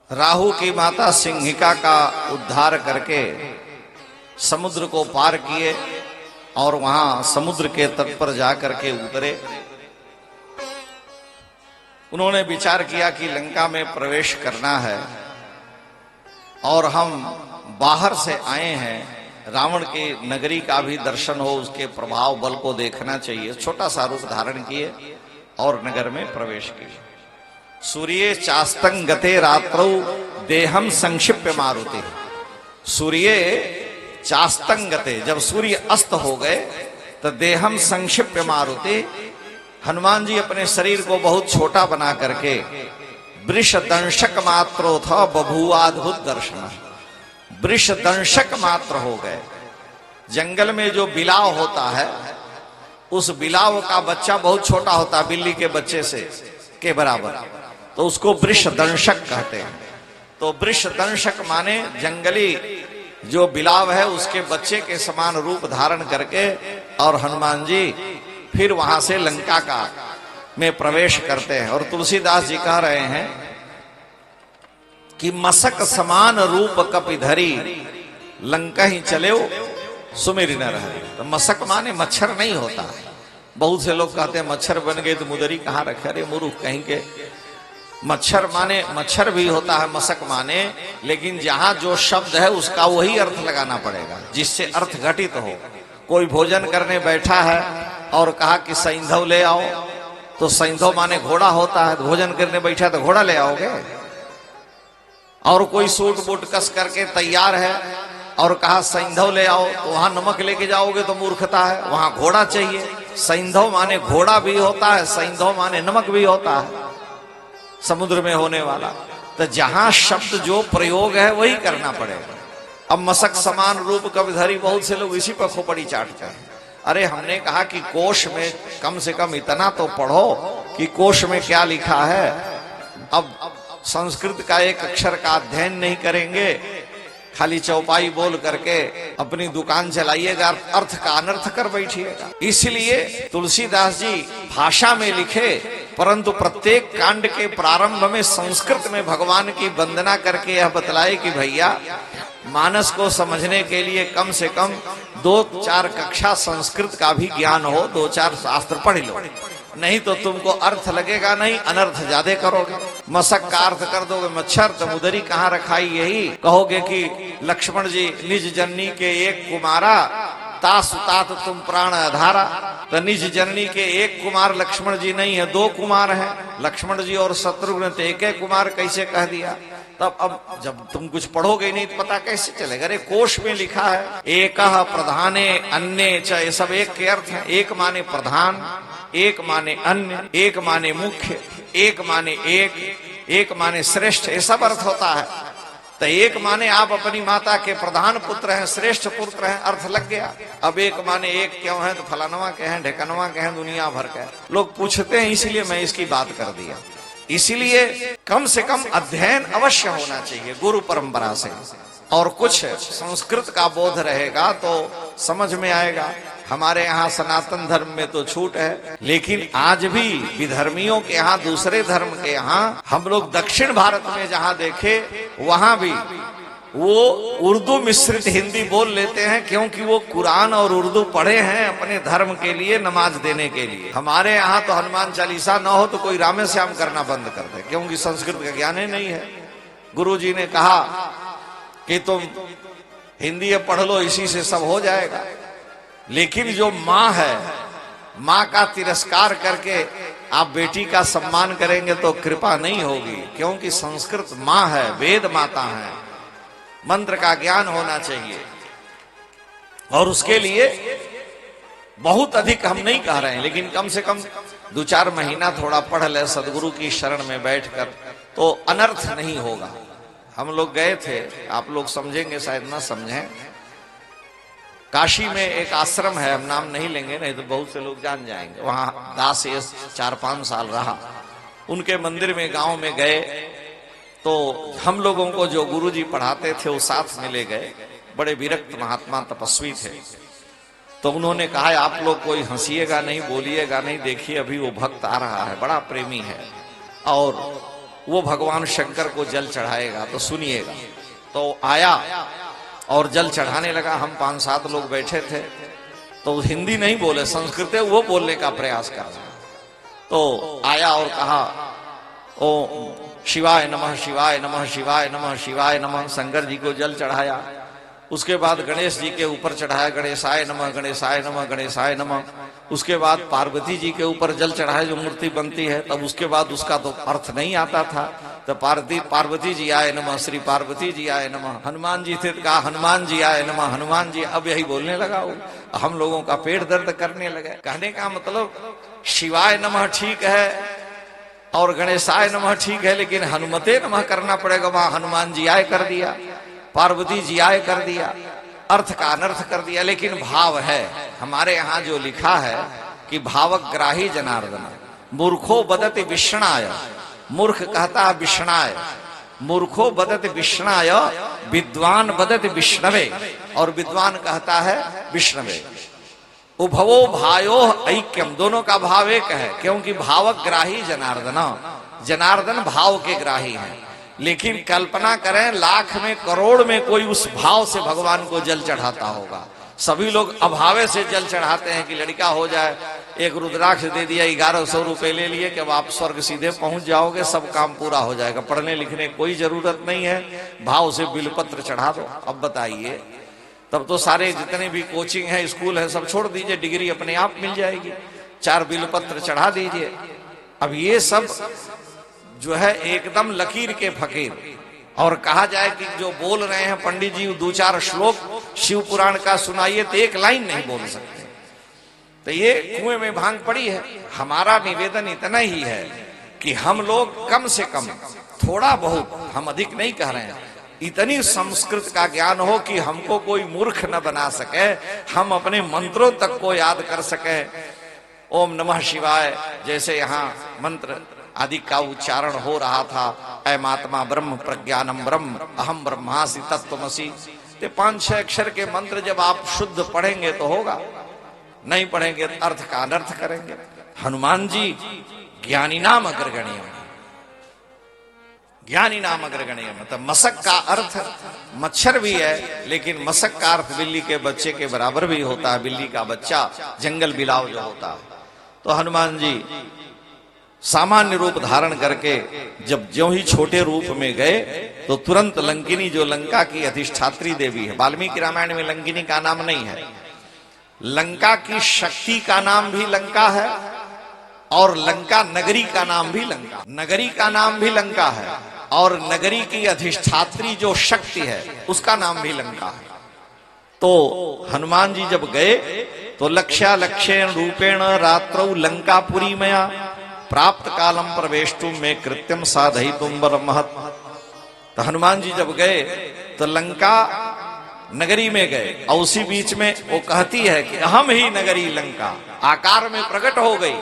राहु की माता सिंहिका का उद्धार करके समुद्र को पार किए और वहां समुद्र के तट पर जाकर के उतरे। उन्होंने विचार किया कि लंका में प्रवेश करना है और हम बाहर से आए हैं, रावण की नगरी का भी दर्शन हो, उसके प्रभाव बल को देखना चाहिए। छोटा सा रूप धारण किए और नगर में प्रवेश किया। सूर्ये चास्तंग गते रात्रौ देहम संक्षिप्य मारुते। सूर्ये चास्तंग गते, जब सूर्य अस्त हो गए तो देहम संक्षिप्य मारुते, हनुमान जी अपने शरीर को बहुत छोटा बना करके वृष दंशक मात्रो था बभुवाद्भुत दर्शन, वृष दंशक मात्र हो गए। जंगल में जो बिलाव होता है उस बिलाव का बच्चा बहुत छोटा होता है, बिल्ली के बच्चे से के बराबर, तो उसको वृष दंशक कहते हैं। तो वृष दंशक माने जंगली जो बिलाव है उसके बच्चे के समान रूप धारण करके और हनुमान जी फिर वहां से लंका का में प्रवेश करते हैं। और तुलसीदास जी कह रहे हैं कि मसक समान रूप कपिधरी लंका ही चले सुमिर न रहे। तो मसक माने मच्छर नहीं होता। बहुत से लोग कहते हैं मच्छर बन गए तो मुदरी कहां रखे। अरे मूर्ख कहीं के, मच्छर माने मच्छर भी होता है मसक माने, लेकिन जहां जो शब्द है उसका वही अर्थ लगाना पड़ेगा जिससे अर्थ घटित हो। कोई भोजन करने बैठा है और कहा कि सैंधव ले आओ, तो सैंधव माने घोड़ा होता है, भोजन करने बैठा तो घोड़ा ले आओगे। और कोई सूट बूट कस करके तैयार है और कहा सैंधव ले आओ, तो वहां नमक लेके जाओगे तो मूर्खता है, वहां घोड़ा चाहिए। सैंधव माने घोड़ा भी होता है, सैंधव माने नमक भी होता है, समुद्र में होने वाला। तो जहां शब्द जो प्रयोग है वही करना पड़ेगा। अब मसक समान रूप कविधरी, बहुत से लोग इसी पर खोपड़ी चाटते हैं। अरे हमने कहा कि कोश में कम से कम इतना तो पढ़ो कि कोश में क्या लिखा है। अब संस्कृत का एक अक्षर का अध्ययन नहीं करेंगे, खाली चौपाई बोल करके अपनी दुकान चलाइएगा, अर्थ का अनर्थ कर बैठिएगा। इसलिए तुलसीदास जी भाषा में लिखे, परंतु प्रत्येक कांड के प्रारंभ में संस्कृत में भगवान की वंदना करके यह बतलाए कि भैया मानस को समझने के लिए कम से कम 2-4 कक्षा संस्कृत का भी ज्ञान हो, 2-4 शास्त्र पढ़ लो, नहीं तो तुमको अर्थ लगेगा नहीं, अनर्थ ज्यादा करोगे। मसक का अर्थ कर दोगे मच्छर, तो मुदरी कहाँ रखाई, यही कहोगे कि लक्ष्मण जी निज जननी के एक कुमारा ता सुतात तुम प्राण आधारा। तो निज जननी के एक कुमार लक्ष्मण जी नहीं है, 2 कुमार हैं, लक्ष्मण जी और शत्रुघ्न, तो एक कुमार कैसे कह दिया। तब अब जब तुम कुछ पढ़ोगे नहीं तो पता कैसे चलेगा। अरे कोश में लिखा है एक प्रधाने अन्य च, ये सब एक के अर्थ है। एक माने प्रधान, एक माने अन्य, एक माने मुख्य, एक माने एक माने श्रेष्ठ, ये सब अर्थ होता है। तो एक माने आप अपनी माता के प्रधान पुत्र हैं, श्रेष्ठ पुत्र हैं, अर्थ लग गया। अब एक माने एक क्यों है, तो फलानवा के हैं, ढेकनवा के हैं, दुनिया भर के लोग पूछते हैं, इसलिए मैं इसकी बात कर दिया। इसीलिए कम से कम अध्ययन अवश्य होना चाहिए गुरु परंपरा से, और कुछ संस्कृत का बोध रहेगा तो समझ में आएगा। हमारे यहाँ सनातन धर्म में तो छूट है, लेकिन आज भी विधर्मियों के यहाँ, दूसरे धर्म के यहाँ, हम लोग दक्षिण भारत में जहाँ देखे वहां भी वो उर्दू मिश्रित हिंदी बोल लेते हैं, क्योंकि वो कुरान और उर्दू पढ़े हैं अपने धर्म के लिए, नमाज देने के लिए। हमारे यहाँ तो हनुमान चालीसा न हो तो कोई रामे श्याम करना बंद कर दे, क्योंकि संस्कृत का ज्ञान ही नहीं है। गुरु जी ने कहा कि तुम हिंदी पढ़ लो, इसी से सब हो जाएगा। लेकिन जो माँ है, माँ का तिरस्कार करके आप बेटी का सम्मान करेंगे तो कृपा नहीं होगी, क्योंकि संस्कृत माँ है, वेद माता है, मंत्र का ज्ञान होना चाहिए। और उसके लिए बहुत अधिक हम नहीं कह रहे हैं, लेकिन कम से कम 2-4 महीना थोड़ा पढ़ ले सदगुरु की शरण में बैठकर, तो अनर्थ नहीं होगा। हम लोग गए थे, आप लोग समझेंगे शायद ना समझें, काशी में एक आश्रम है, हम नाम नहीं लेंगे नहीं तो बहुत से लोग जान जाएंगे। वहां दास 4-5 साल रहा। उनके मंदिर में गांव में गए तो हम लोगों को जो गुरुजी पढ़ाते थे वो साथ में ले गए। बड़े विरक्त महात्मा तपस्वी थे। तो उन्होंने कहा आप लोग कोई हंसिएगा नहीं, बोलिएगा नहीं, देखिए अभी वो भक्त आ रहा है, बड़ा प्रेमी है और वो भगवान शंकर को जल चढ़ाएगा, तो सुनिएगा। तो आया और जल चढ़ाने लगा। हम 5-7 लोग बैठे थे, तो हिंदी नहीं बोले, संस्कृत है, वो बोलने का प्रयास कर रहा। तो आया और कहा ओ शिवाय नमः, शिवाय नमः, शिवाय नमः, शिवाय नमः। शंकर जी को जल चढ़ाया उसके बाद गणेश जी के ऊपर चढ़ाया, गणेशाय नमः गणेशाय नमः गणेशाय नमः। उसके बाद पार्वती जी के ऊपर जल चढ़ाया, जो मूर्ति बनती है। तब उसके बाद उसका तो अर्थ नहीं आता था, तो पार्वती जी आए नमः, श्री पार्वती जी आए नमः। हनुमान जी थे तो कहा हनुमान जी आए नमः, हनुमान जी। अब यही बोलने लगा वो, हम लोगों का पेट दर्द करने लगे। कहने का मतलब शिवाय नमः ठीक है और गणेशाय नमः ठीक है, लेकिन हनुमते नमः करना पड़ेगा। वहां हनुमान जी आए कर दिया, पार्वती जी आए कर दिया, अर्थ का अनर्थ कर दिया। लेकिन भाव है, हमारे यहाँ जो लिखा है कि भावग्राही जनार्दन, मूर्खो बदति विष्णाय, मूर्ख कहता है विष्णाय, मूर्खो बदति विष्णाय, विद्वान बदति विष्णवे, और विद्वान कहता है विष्णवे। उभवो भायो ऐक्यम, दोनों का भाव एक है, क्योंकि भावग्राही जनार्दन, जनार्दन भाव के ग्राही हैं। लेकिन कल्पना करें लाख में करोड़ में कोई उस भाव से भगवान को जल चढ़ाता होगा। सभी लोग अभावे से जल चढ़ाते हैं कि लड़का हो जाए, एक रुद्राक्ष दे दिया, 1100 रुपए ले लिए कि अब आप स्वर्ग सीधे पहुंच जाओगे, सब काम पूरा हो जाएगा, पढ़ने लिखने कोई जरूरत नहीं है, भाव से बिलपत्र चढ़ा दो। अब बताइए, तब तो सारे जितने भी कोचिंग है, स्कूल है, सब छोड़ दीजिए, डिग्री अपने आप मिल जाएगी, 4 बिलपत्र चढ़ा दीजिए। अब ये सब जो है एकदम लकीर के फकीर। और कहा जाए कि जो बोल रहे हैं पंडित जी 2-4 श्लोक शिव पुराण का सुनाइए तो एक लाइन नहीं बोल सकते, तो ये कुएं में भांग पड़ी है। हमारा निवेदन इतना ही है कि हम लोग कम से कम थोड़ा बहुत, हम अधिक नहीं कह रहे हैं, इतनी संस्कृत का ज्ञान हो कि हमको कोई मूर्ख न बना सके, हम अपने मंत्रों तक को याद कर सके। ओम नमः शिवाय जैसे यहाँ मंत्र आदि का उच्चारण हो रहा था, ऐमात्मा ब्रह्म प्रज्ञानम ब्रह्म अहम ब्रह्मासि तत्त्वमसि, ते 5-6 अक्षर के मंत्र जब आप शुद्ध पढ़ेंगे तो होगा, नहीं पढ़ेंगे तो अर्थ का अनर्थ करेंगे। हनुमान जी ज्ञानी नाम अग्रगण्य, ज्ञानी नाम अग्रगण्य मतलब मशक का अर्थ मच्छर भी है, लेकिन मशक का अर्थ बिल्ली के बच्चे के बराबर भी होता है, बिल्ली का बच्चा, जंगल बिलाव जो होता है। तो हनुमान जी सामान्य रूप धारण करके जब ज्यों ही छोटे रूप में गए तो तुरंत लंकिनी, जो लंका की अधिष्ठात्री देवी है, वाल्मीकि रामायण में लंकिनी का नाम नहीं है, लंका की शक्ति का नाम भी लंका है, और लंका नगरी का नाम भी लंका, नगरी का नाम भी लंका है, और नगरी की अधिष्ठात्री जो शक्ति है उसका नाम भी लंका है। तो हनुमान जी जब गए तो लक्ष्येण रूपेण रात्रौ लंकापुरी मया प्राप्त कालम प्रवेष्टुम में कृत्यम साधयितुम बरमहत। तो हनुमान जी जब गए तो लंका नगरी में गए, और उसी बीच में वो कहती है कि अहम ही नगरी लंका, आकार में प्रकट हो गई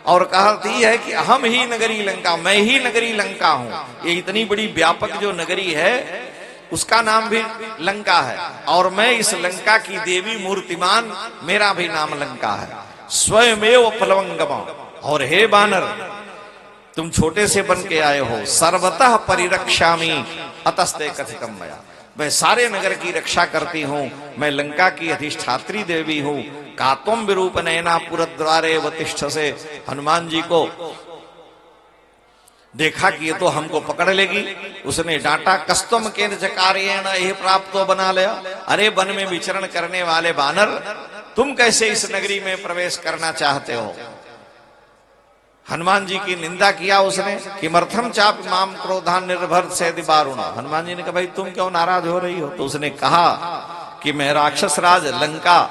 और कहती है कि अहम ही नगरी लंका, मैं ही नगरी लंका हूं। ये इतनी बड़ी व्यापक जो नगरी है उसका नाम भी लंका है, और मैं इस लंका की देवी मूर्तिमान, मेरा भी नाम लंका है। स्वयमेव प्लवंगम, और हे बानर तुम छोटे से बन के आए हो, सर्वतः परिरक्षामि अतस्ते कथितम मया, मैं सारे नगर की रक्षा करती हूं, मैं लंका की अधिष्ठात्री देवी हूं। कातुम विरूप नैना पुरद्वारे वतिष्ठ से, हनुमान जी को देखा कि ये तो हमको पकड़ लेगी, उसने डांटा, कस्तुम केन चकारेण यह प्राप्त बना लिया, अरे वन में विचरण करने वाले बानर, तुम कैसे इस नगरी में प्रवेश करना चाहते हो। हनुमान जी की निंदा किया उसने, किमर्थम चाप माम क्रोधान निर्भर से दिबारुणा। हनुमान जी ने कहा भाई तुम क्यों नाराज हो रही हो। तो उसने कहा कि मैं राक्षस राज लंका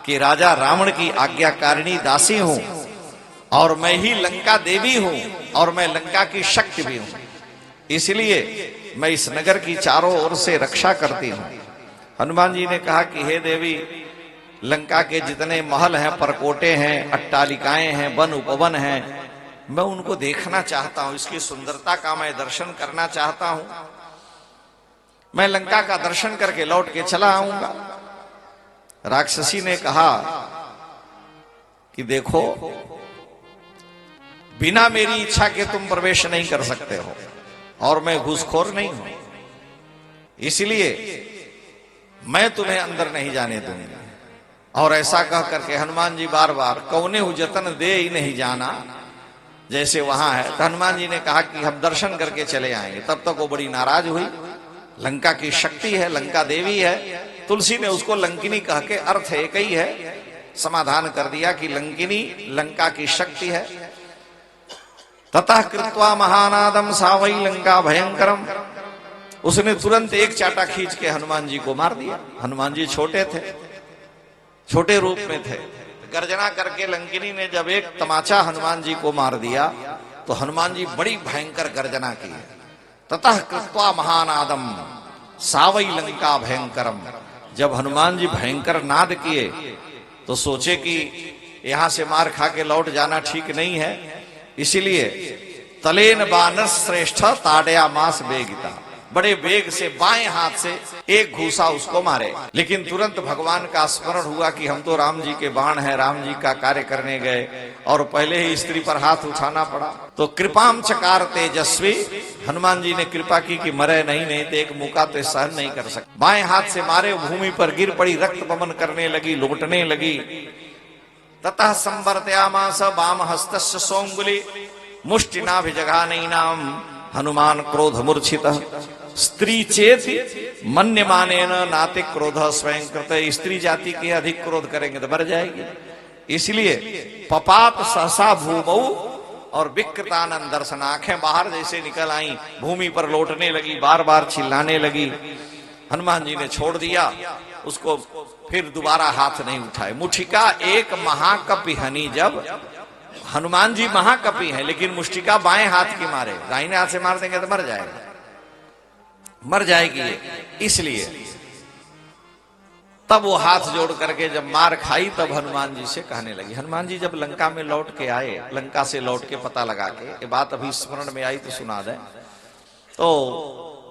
के राजा रावण की आज्ञाकारिणी दासी हूं, और मैं ही लंका देवी हूं, और मैं लंका की शक्ति भी हूं, इसलिए मैं इस नगर की चारों ओर से रक्षा करती हूं। हनुमान जी ने कहा कि हे देवी, लंका के जितने महल हैं, परकोटे हैं, अट्टालिकाएं हैं, वन उपवन हैं, मैं उनको देखना चाहता हूं, इसकी सुंदरता का मैं दर्शन करना चाहता हूं, मैं लंका का दर्शन करके लौट के चला आऊंगा। राक्षसी ने कहा कि देखो, बिना मेरी इच्छा के तुम प्रवेश नहीं कर सकते हो, और मैं घूसखोर नहीं हूं, इसलिए मैं तुम्हें अंदर नहीं जाने दूंगी। और ऐसा कह करके हनुमान जी बार बार कौने हु जतन दे ही नहीं जाना, जैसे वहां है। तो हनुमान जी ने कहा कि हम दर्शन करके चले आएंगे। तब तक वो बड़ी नाराज हुई, लंका की शक्ति है, लंका देवी है, तुलसी ने उसको लंकिनी कह के अर्थ एक ही है समाधान कर दिया कि लंकिनी लंका की शक्ति है। ततः कृत्वा महानादम सावई लंका भयंकरम, उसने तुरंत एक चाटा खींच के हनुमान जी को मार दिया। हनुमान जी छोटे थे, छोटे रूप में थे, गर्जना करके लंकिनी ने जब एक तमाचा हनुमान जी को मार दिया तो हनुमान जी बड़ी भयंकर गर्जना की। ततः कृत्वा महानादम सावई लंका भयंकरम, जब हनुमान जी भयंकर नाद किए तो सोचे कि यहां से मार खा के लौट जाना ठीक नहीं है, इसीलिए तलेन बानर श्रेष्ठ ताड़या मास बेगिता, बड़े वेग से बाएं हाथ से एक घूसा उसको मारे। लेकिन तुरंत भगवान का स्मरण हुआ कि हम तो राम जी के बाण हैं, राम जी का कार्य करने गए और पहले ही स्त्री पर हाथ उठाना पड़ा। तो कृपाम चकार तेजस्वी, हनुमान जी ने कृपा की कि मरे नहीं तो एक मुका तो सहन नहीं कर सकते। बाएं हाथ से मारे, भूमि पर गिर पड़ी, रक्त बमन करने लगी, लौटने लगी। ततः संवर्तयामास वाम हस्तस्य सोंगुली मुष्टिनाभिजघानैनाम हनुमान क्रोध मूर्छितः। स्त्री चेत मन्यमानेन नाति क्रोध स्वयं कृत, स्त्री जाति के अधिक क्रोध करेंगे तो मर जाएगी। इसलिए पपात सहसा भूमौ और विकृतानंद दर्शन, आंखें बाहर जैसे निकल आई, भूमि पर लौटने लगी, बार बार चिल्लाने लगी। हनुमान जी ने छोड़ दिया उसको, फिर दोबारा हाथ नहीं उठाए। मुठिका एक महाकपि हनी, जब हनुमान जी महाकपि हैं लेकिन मुष्टिका बाएं हाथ की मारे, दाहिने हाथ से मार देंगे तो मर जाएगा, मर जाएगी। इसलिए तब वो हाथ जोड़ करके जब मार खाई तब हनुमान जी से कहने लगी। हनुमान जी जब लंका में लौट के आए, लंका से लौट के पता लगा के, ये बात अभी स्मरण में आई तो सुना दें। तो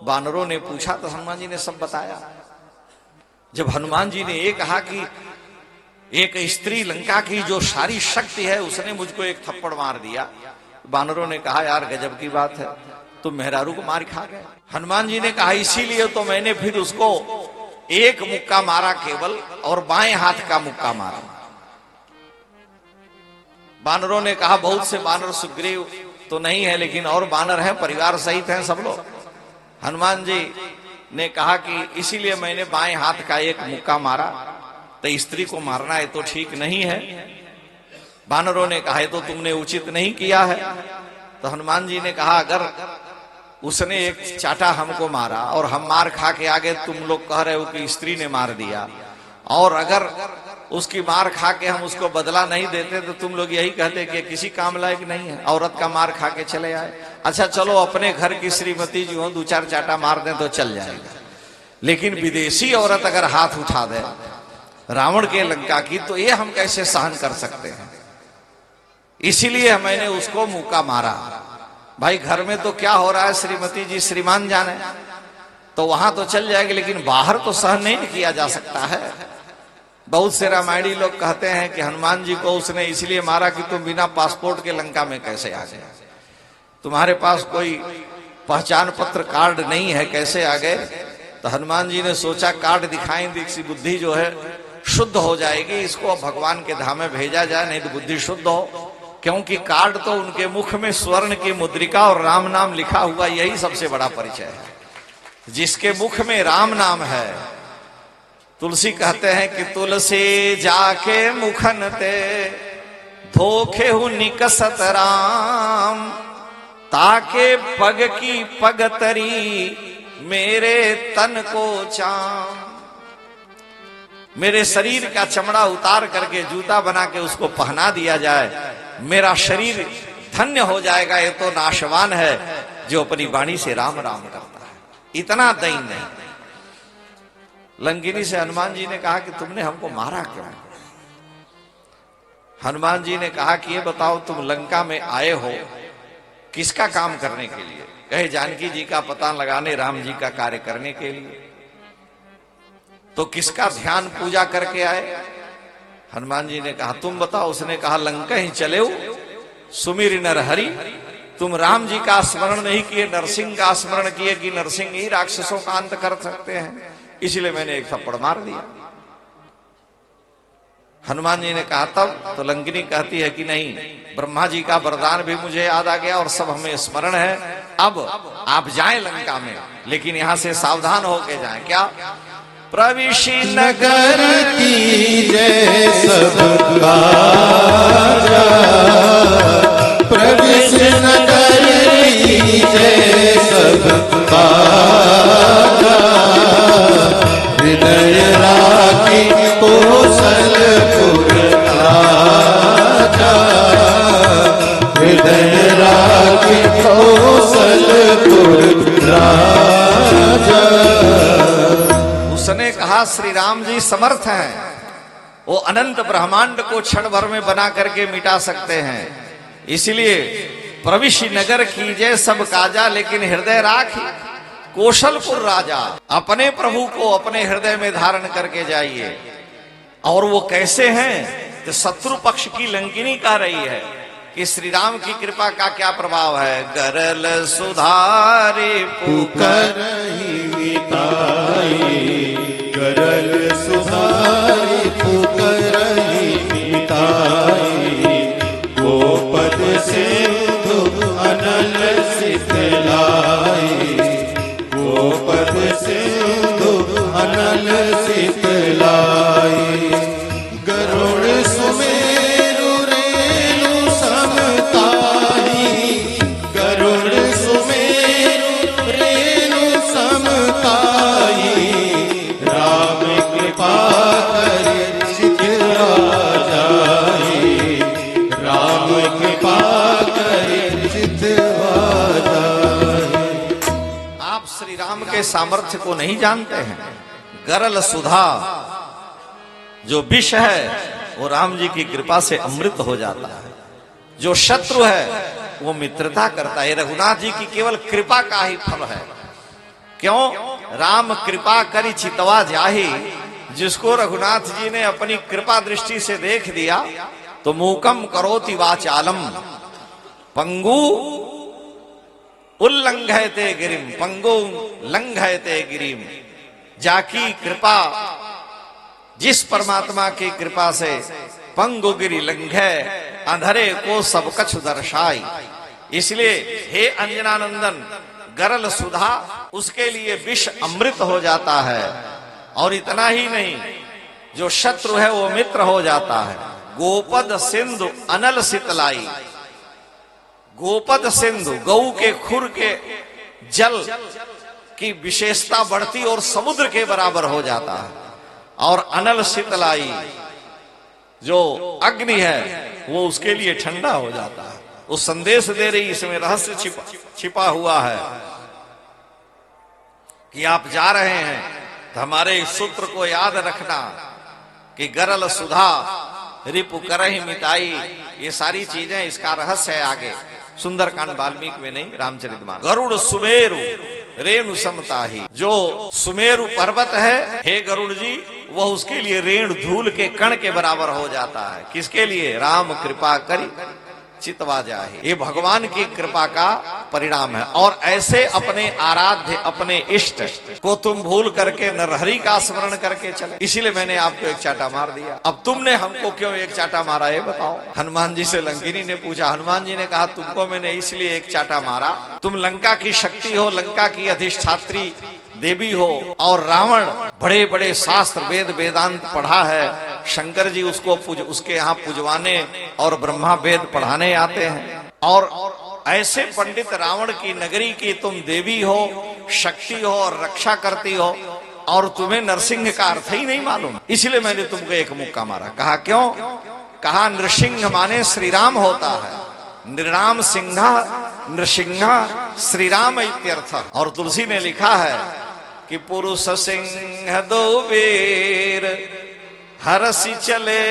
बानरों ने पूछा तो हनुमान जी ने सब बताया। जब हनुमान जी ने ये कहा कि एक स्त्री लंका की जो सारी शक्ति है उसने मुझको एक थप्पड़ मार दिया, बानरों ने कहा यार गजब की बात है, तुम मेहरारू को मार खा गए। हनुमान जी ने कहा इसीलिए तो मैंने फिर उसको एक मुक्का मारा केवल, और बाएं हाथ का मुक्का मारा। बानरों ने कहा बहुत से बानर सुग्रीव तो नहीं है लेकिन और बानर हैं, परिवार सहित हैं सब लोग। हनुमान जी ने कहा कि इसीलिए मैंने बाएं हाथ का एक मुक्का मारा, तो स्त्री को मारना है तो ठीक नहीं है। बानरों ने कहा तो तुमने उचित नहीं किया है। तो हनुमान जी ने कहा अगर उसने एक चाटा हमको मारा और हम मार खा के आगे तुम लोग कह रहे हो कि स्त्री ने मार दिया, और अगर उसकी मार खा के हम उसको बदला नहीं देते तो तुम लोग यही कहते कि किसी काम लायक नहीं है, औरत का मार खा के चले आए। अच्छा चलो अपने घर की श्रीमती जी हो, दो चार चाटा मार दें तो चल जाएगा, लेकिन विदेशी औरत अगर हाथ उठा दे रावण के लंका की तो ये हम कैसे सहन कर सकते हैं। इसीलिए मैंने उसको मुक्का मारा। भाई घर में तो क्या हो रहा है श्रीमती जी श्रीमान जाने, तो वहां तो चल जाएगी लेकिन बाहर तो सहन नहीं किया जा सकता है। बहुत से रामायणी लोग कहते हैं कि हनुमान जी को उसने इसलिए मारा कि तुम बिना पासपोर्ट के लंका में कैसे आ गए, तुम्हारे पास कोई पहचान पत्र कार्ड नहीं है, कैसे आ गए। तो हनुमान जी ने सोचा कार्ड दिखाएंगे इसकी बुद्धि जो है शुद्ध हो जाएगी, इसको भगवान के धाम में भेजा जाए नहीं तो बुद्धि शुद्ध हो। क्योंकि कार्ड तो उनके मुख में स्वर्ण की मुद्रिका और राम नाम लिखा हुआ, यही सबसे बड़ा परिचय है। जिसके मुख में राम नाम है, तुलसी कहते हैं कि तुलसी जाके मुखन ते धोखे हु निकसत राम, ताके पग की पगतरी मेरे तन को चाम। मेरे शरीर का चमड़ा उतार करके जूता बना के उसको पहना दिया जाए, मेरा शरीर धन्य हो जाएगा। ये तो नाशवान है जो अपनी वाणी से राम राम करता है। इतना दैन नहीं। लंकिनी से हनुमान जी ने कहा कि तुमने हमको मारा क्यों। हनुमान जी ने कहा कि ये बताओ तुम लंका में आए हो किसका काम करने के लिए। कहे जानकी जी का पता लगाने, राम जी का कार्य करने के लिए। तो किसका ध्यान पूजा करके आए। हनुमान जी ने कहा तुम बताओ। उसने कहा लंका ही चले हो सुमिर नरहरि, तुम राम जी का स्मरण नहीं किए, नरसिंह का स्मरण किए कि नरसिंह ही राक्षसों का अंत कर सकते हैं, इसलिए मैंने एक थप्पड़ मार दिया। हनुमान जी ने कहा तब। तो लंकिनी कहती है कि नहीं, ब्रह्मा जी का वरदान भी मुझे याद आ गया और सब हमें स्मरण है। अब आप जाएं लंका में, लेकिन यहां से सावधान होके जाएं। क्या प्रविशि नगर की जय सब काजा, प्रविश नगर की जय सब काजा, हृदय राखी कौशलपुर राजा, हृदय राखी कौशलपुर राजा। उसने कहा श्री राम जी समर्थ हैं, वो अनंत ब्रह्मांड को क्षण भर में बना करके मिटा सकते हैं। इसलिए प्रविशि नगर कीजिए सब काजा, लेकिन हृदय राखी कौशलपुर राजा, अपने प्रभु को अपने हृदय में धारण करके जाइए। और वो कैसे हैं? तो शत्रु पक्ष की लंकिनी कह रही है कि श्री राम की कृपा का क्या प्रभाव है। गरल सुधारे पुकर गरल सुधारी पुकरहि मिताई, गोपद सिंधु अनल शीतलाई, गोपद सिंधु अनल शीतलाई, गरुड़ सुमेरु रेणु समताई, गरुड़ सुमेरु रेणु समताई, राम कृपा करि चितवा जाई, राम कृपा करि चितवा जाई। आप श्री राम के सामर्थ्य को नहीं जानते हैं। गरल सुधा जो विष है वो राम जी की कृपा से अमृत हो जाता है। जो शत्रु है वो मित्रता करता है। रघुनाथ जी की केवल कृपा का ही फल है। क्यों? राम कृपा करी चितवा जाही। जिसको रघुनाथ जी ने अपनी कृपा दृष्टि से देख दिया तो मूकम करोति वाचालम, पंगु उल्लंघयते गिरिम, पंगु लंघयते गिरिम। जाकी कृपा, जिस परमात्मा की कृपा से पंगु गिरि लंघय, अंधरे को सब कछु दर्शाई। इसलिए हे अंजनानंदन, गरल सुधा उसके लिए विष अमृत हो जाता है। और इतना ही नहीं, जो शत्रु है वो मित्र हो जाता है। गोपद सिंधु अनल शीतलाई, गोपद सिंधु गऊ के खुर के जल की विशेषता बढ़ती और समुद्र के बराबर हो जाता है। और अनल शीतलाई जो अग्नि है वो उसके लिए ठंडा हो जाता है। वो संदेश दे रही, इसमें रहस्य छिपा हुआ है कि आप जा रहे हैं तो हमारे इस सूत्र को याद रखना कि गरल सुधा रिपु करहि मिताई। ये सारी चीजें, इसका रहस्य है आगे सुंदरकांड वाल्मीकि में नहीं, रामचरितमानस। गरुड़ सुमेरु रेणु समताही, जो सुमेरु पर्वत है हे गरुड़ जी, वह उसके लिए रेणु धूल के कण के बराबर हो जाता है। किसके लिए? राम कृपा करी चितवा जाए। ये भगवान की कृपा का परिणाम है। और ऐसे अपने आराध्य, अपने इष्ट को तुम भूल करके नरहरि का स्मरण करके चले। इसीलिए मैंने आपको एक चाटा मार दिया। अब तुमने हमको क्यों एक चाटा मारा ये बताओ। हनुमान जी से लंकिनी ने पूछा। हनुमान जी ने कहा तुमको मैंने इसलिए एक चाटा मारा, तुम लंका की शक्ति हो, लंका की अधिष्ठात्री देवी हो। और रावण बड़े बड़े शास्त्र वेद वेदांत पढ़ा है। शंकर जी उसको उसके यहाँ पूजवाने और ब्रह्मा वेद पढ़ाने आते हैं। और ऐसे पंडित रावण की नगरी की तुम देवी हो, शक्ति हो और रक्षा करती हो, और तुम्हें नरसिंह का अर्थ ही नहीं मालूम। इसलिए मैंने तुमको एक मुक्का मारा। कहा क्यों? कहा नृसिंह माने श्री राम होता है। नृणाम सिंहा नृसिंहा श्री राम इत्यर्थ। और तुलसी ने लिखा है कि पुरुष सिंह दो वीर, हरसि चले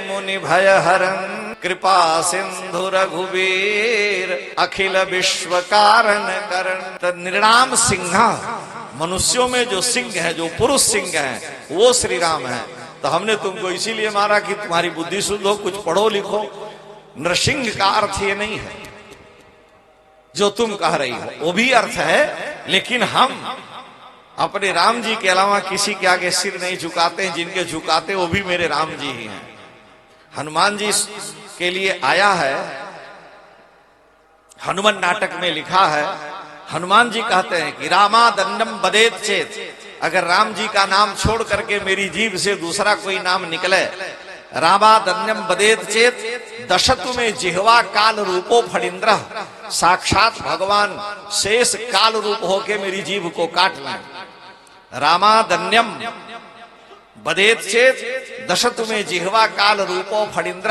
मुनि भय हरन, कृपा सिंधु रघुवीर, अखिल विश्व कारण करण। तो निर्णाम सिंहा, मनुष्यों में जो सिंह है, जो पुरुष सिंह है, वो श्री राम है। तो हमने तुमको इसीलिए मारा कि तुम्हारी बुद्धि शुद्ध हो, कुछ पढ़ो लिखो। नृसिंह का अर्थ ये नहीं है जो तुम कह रही हो, वो भी अर्थ है, लेकिन हम अपने राम जी के अलावा किसी के आगे सिर नहीं झुकाते हैं। जिनके झुकाते वो भी मेरे राम जी ही हैं। हनुमान जी के लिए आया है, हनुमान नाटक में लिखा है। हनुमान जी कहते हैं कि रामा दंडम बदेत चेत, अगर राम जी का नाम छोड़ करके मेरी जीभ से दूसरा कोई नाम निकले, रामादन्यम बदेत चेत दशतु में जिह्वा काल रूपो फणिंद्र, साक्षात भगवान शेष काल रूप होके मेरी जीभ को काट लें। रामादन्यम बदेत चेत दशतु में जिह्वा काल रूपो फणिंद्र,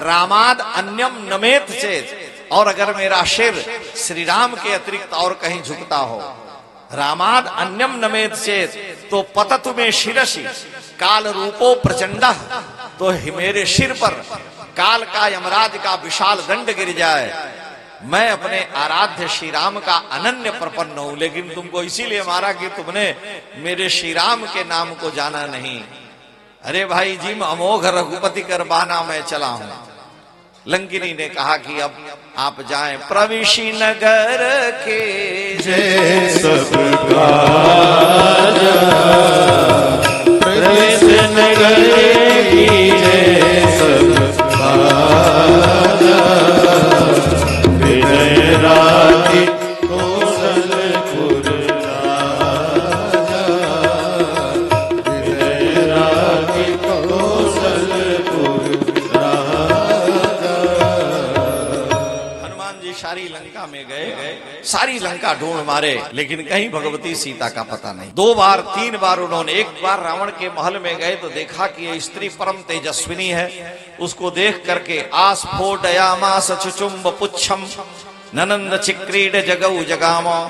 रामाद अन्यम नमेत चेत, और अगर मेरा सिर श्री राम के अतिरिक्त और कहीं झुकता हो, रामाद अन्यम नमेत चेत, तो पततु में शिरसि काल रूपो प्रचंड, तो मेरे सिर पर काल का यमराज का विशाल दंड गिर जाए। मैं अपने आराध्य श्री राम का अनन्य प्रपन्न हूं, लेकिन तुमको इसीलिए मारा कि तुमने मेरे श्री राम के नाम को जाना नहीं। अरे भाई जी, अमोघ रघुपति कर बाना मैं चला हूं। लंकिनी ने कहा कि अब आप जाएं। प्रविशी नगर के जय सब काजा, प्रवेश नगर की जय सब काजा, विजय राधि कौशलपुर राजा, विजय राधि कौशलपुर राजा। हनुमान जी सारी लंका में गए, सारी लंका ढूंढ मारे, लेकिन कहीं भगवती सीता का पता नहीं। 2 बार 3 बार उन्होंने, एक बार रावण के महल में गए तो देखा कि ये स्त्री परम तेजस्विनी है। उसको देख करके आस्फोटयामास चुचुम्ब पुच्छम ननंद चिक्रीड जगौ जगामो,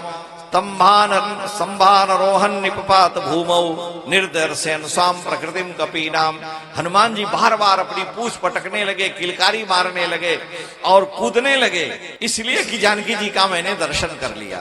संभारोहन निपपात भूमौ निर्दर्शन स्वाम प्रकृतिम कपीनाम। हनुमान जी बार बार अपनी पूंछ पटकने लगे, किलकारी मारने लगे और कूदने लगे, इसलिए कि जानकी जी का मैंने दर्शन कर लिया।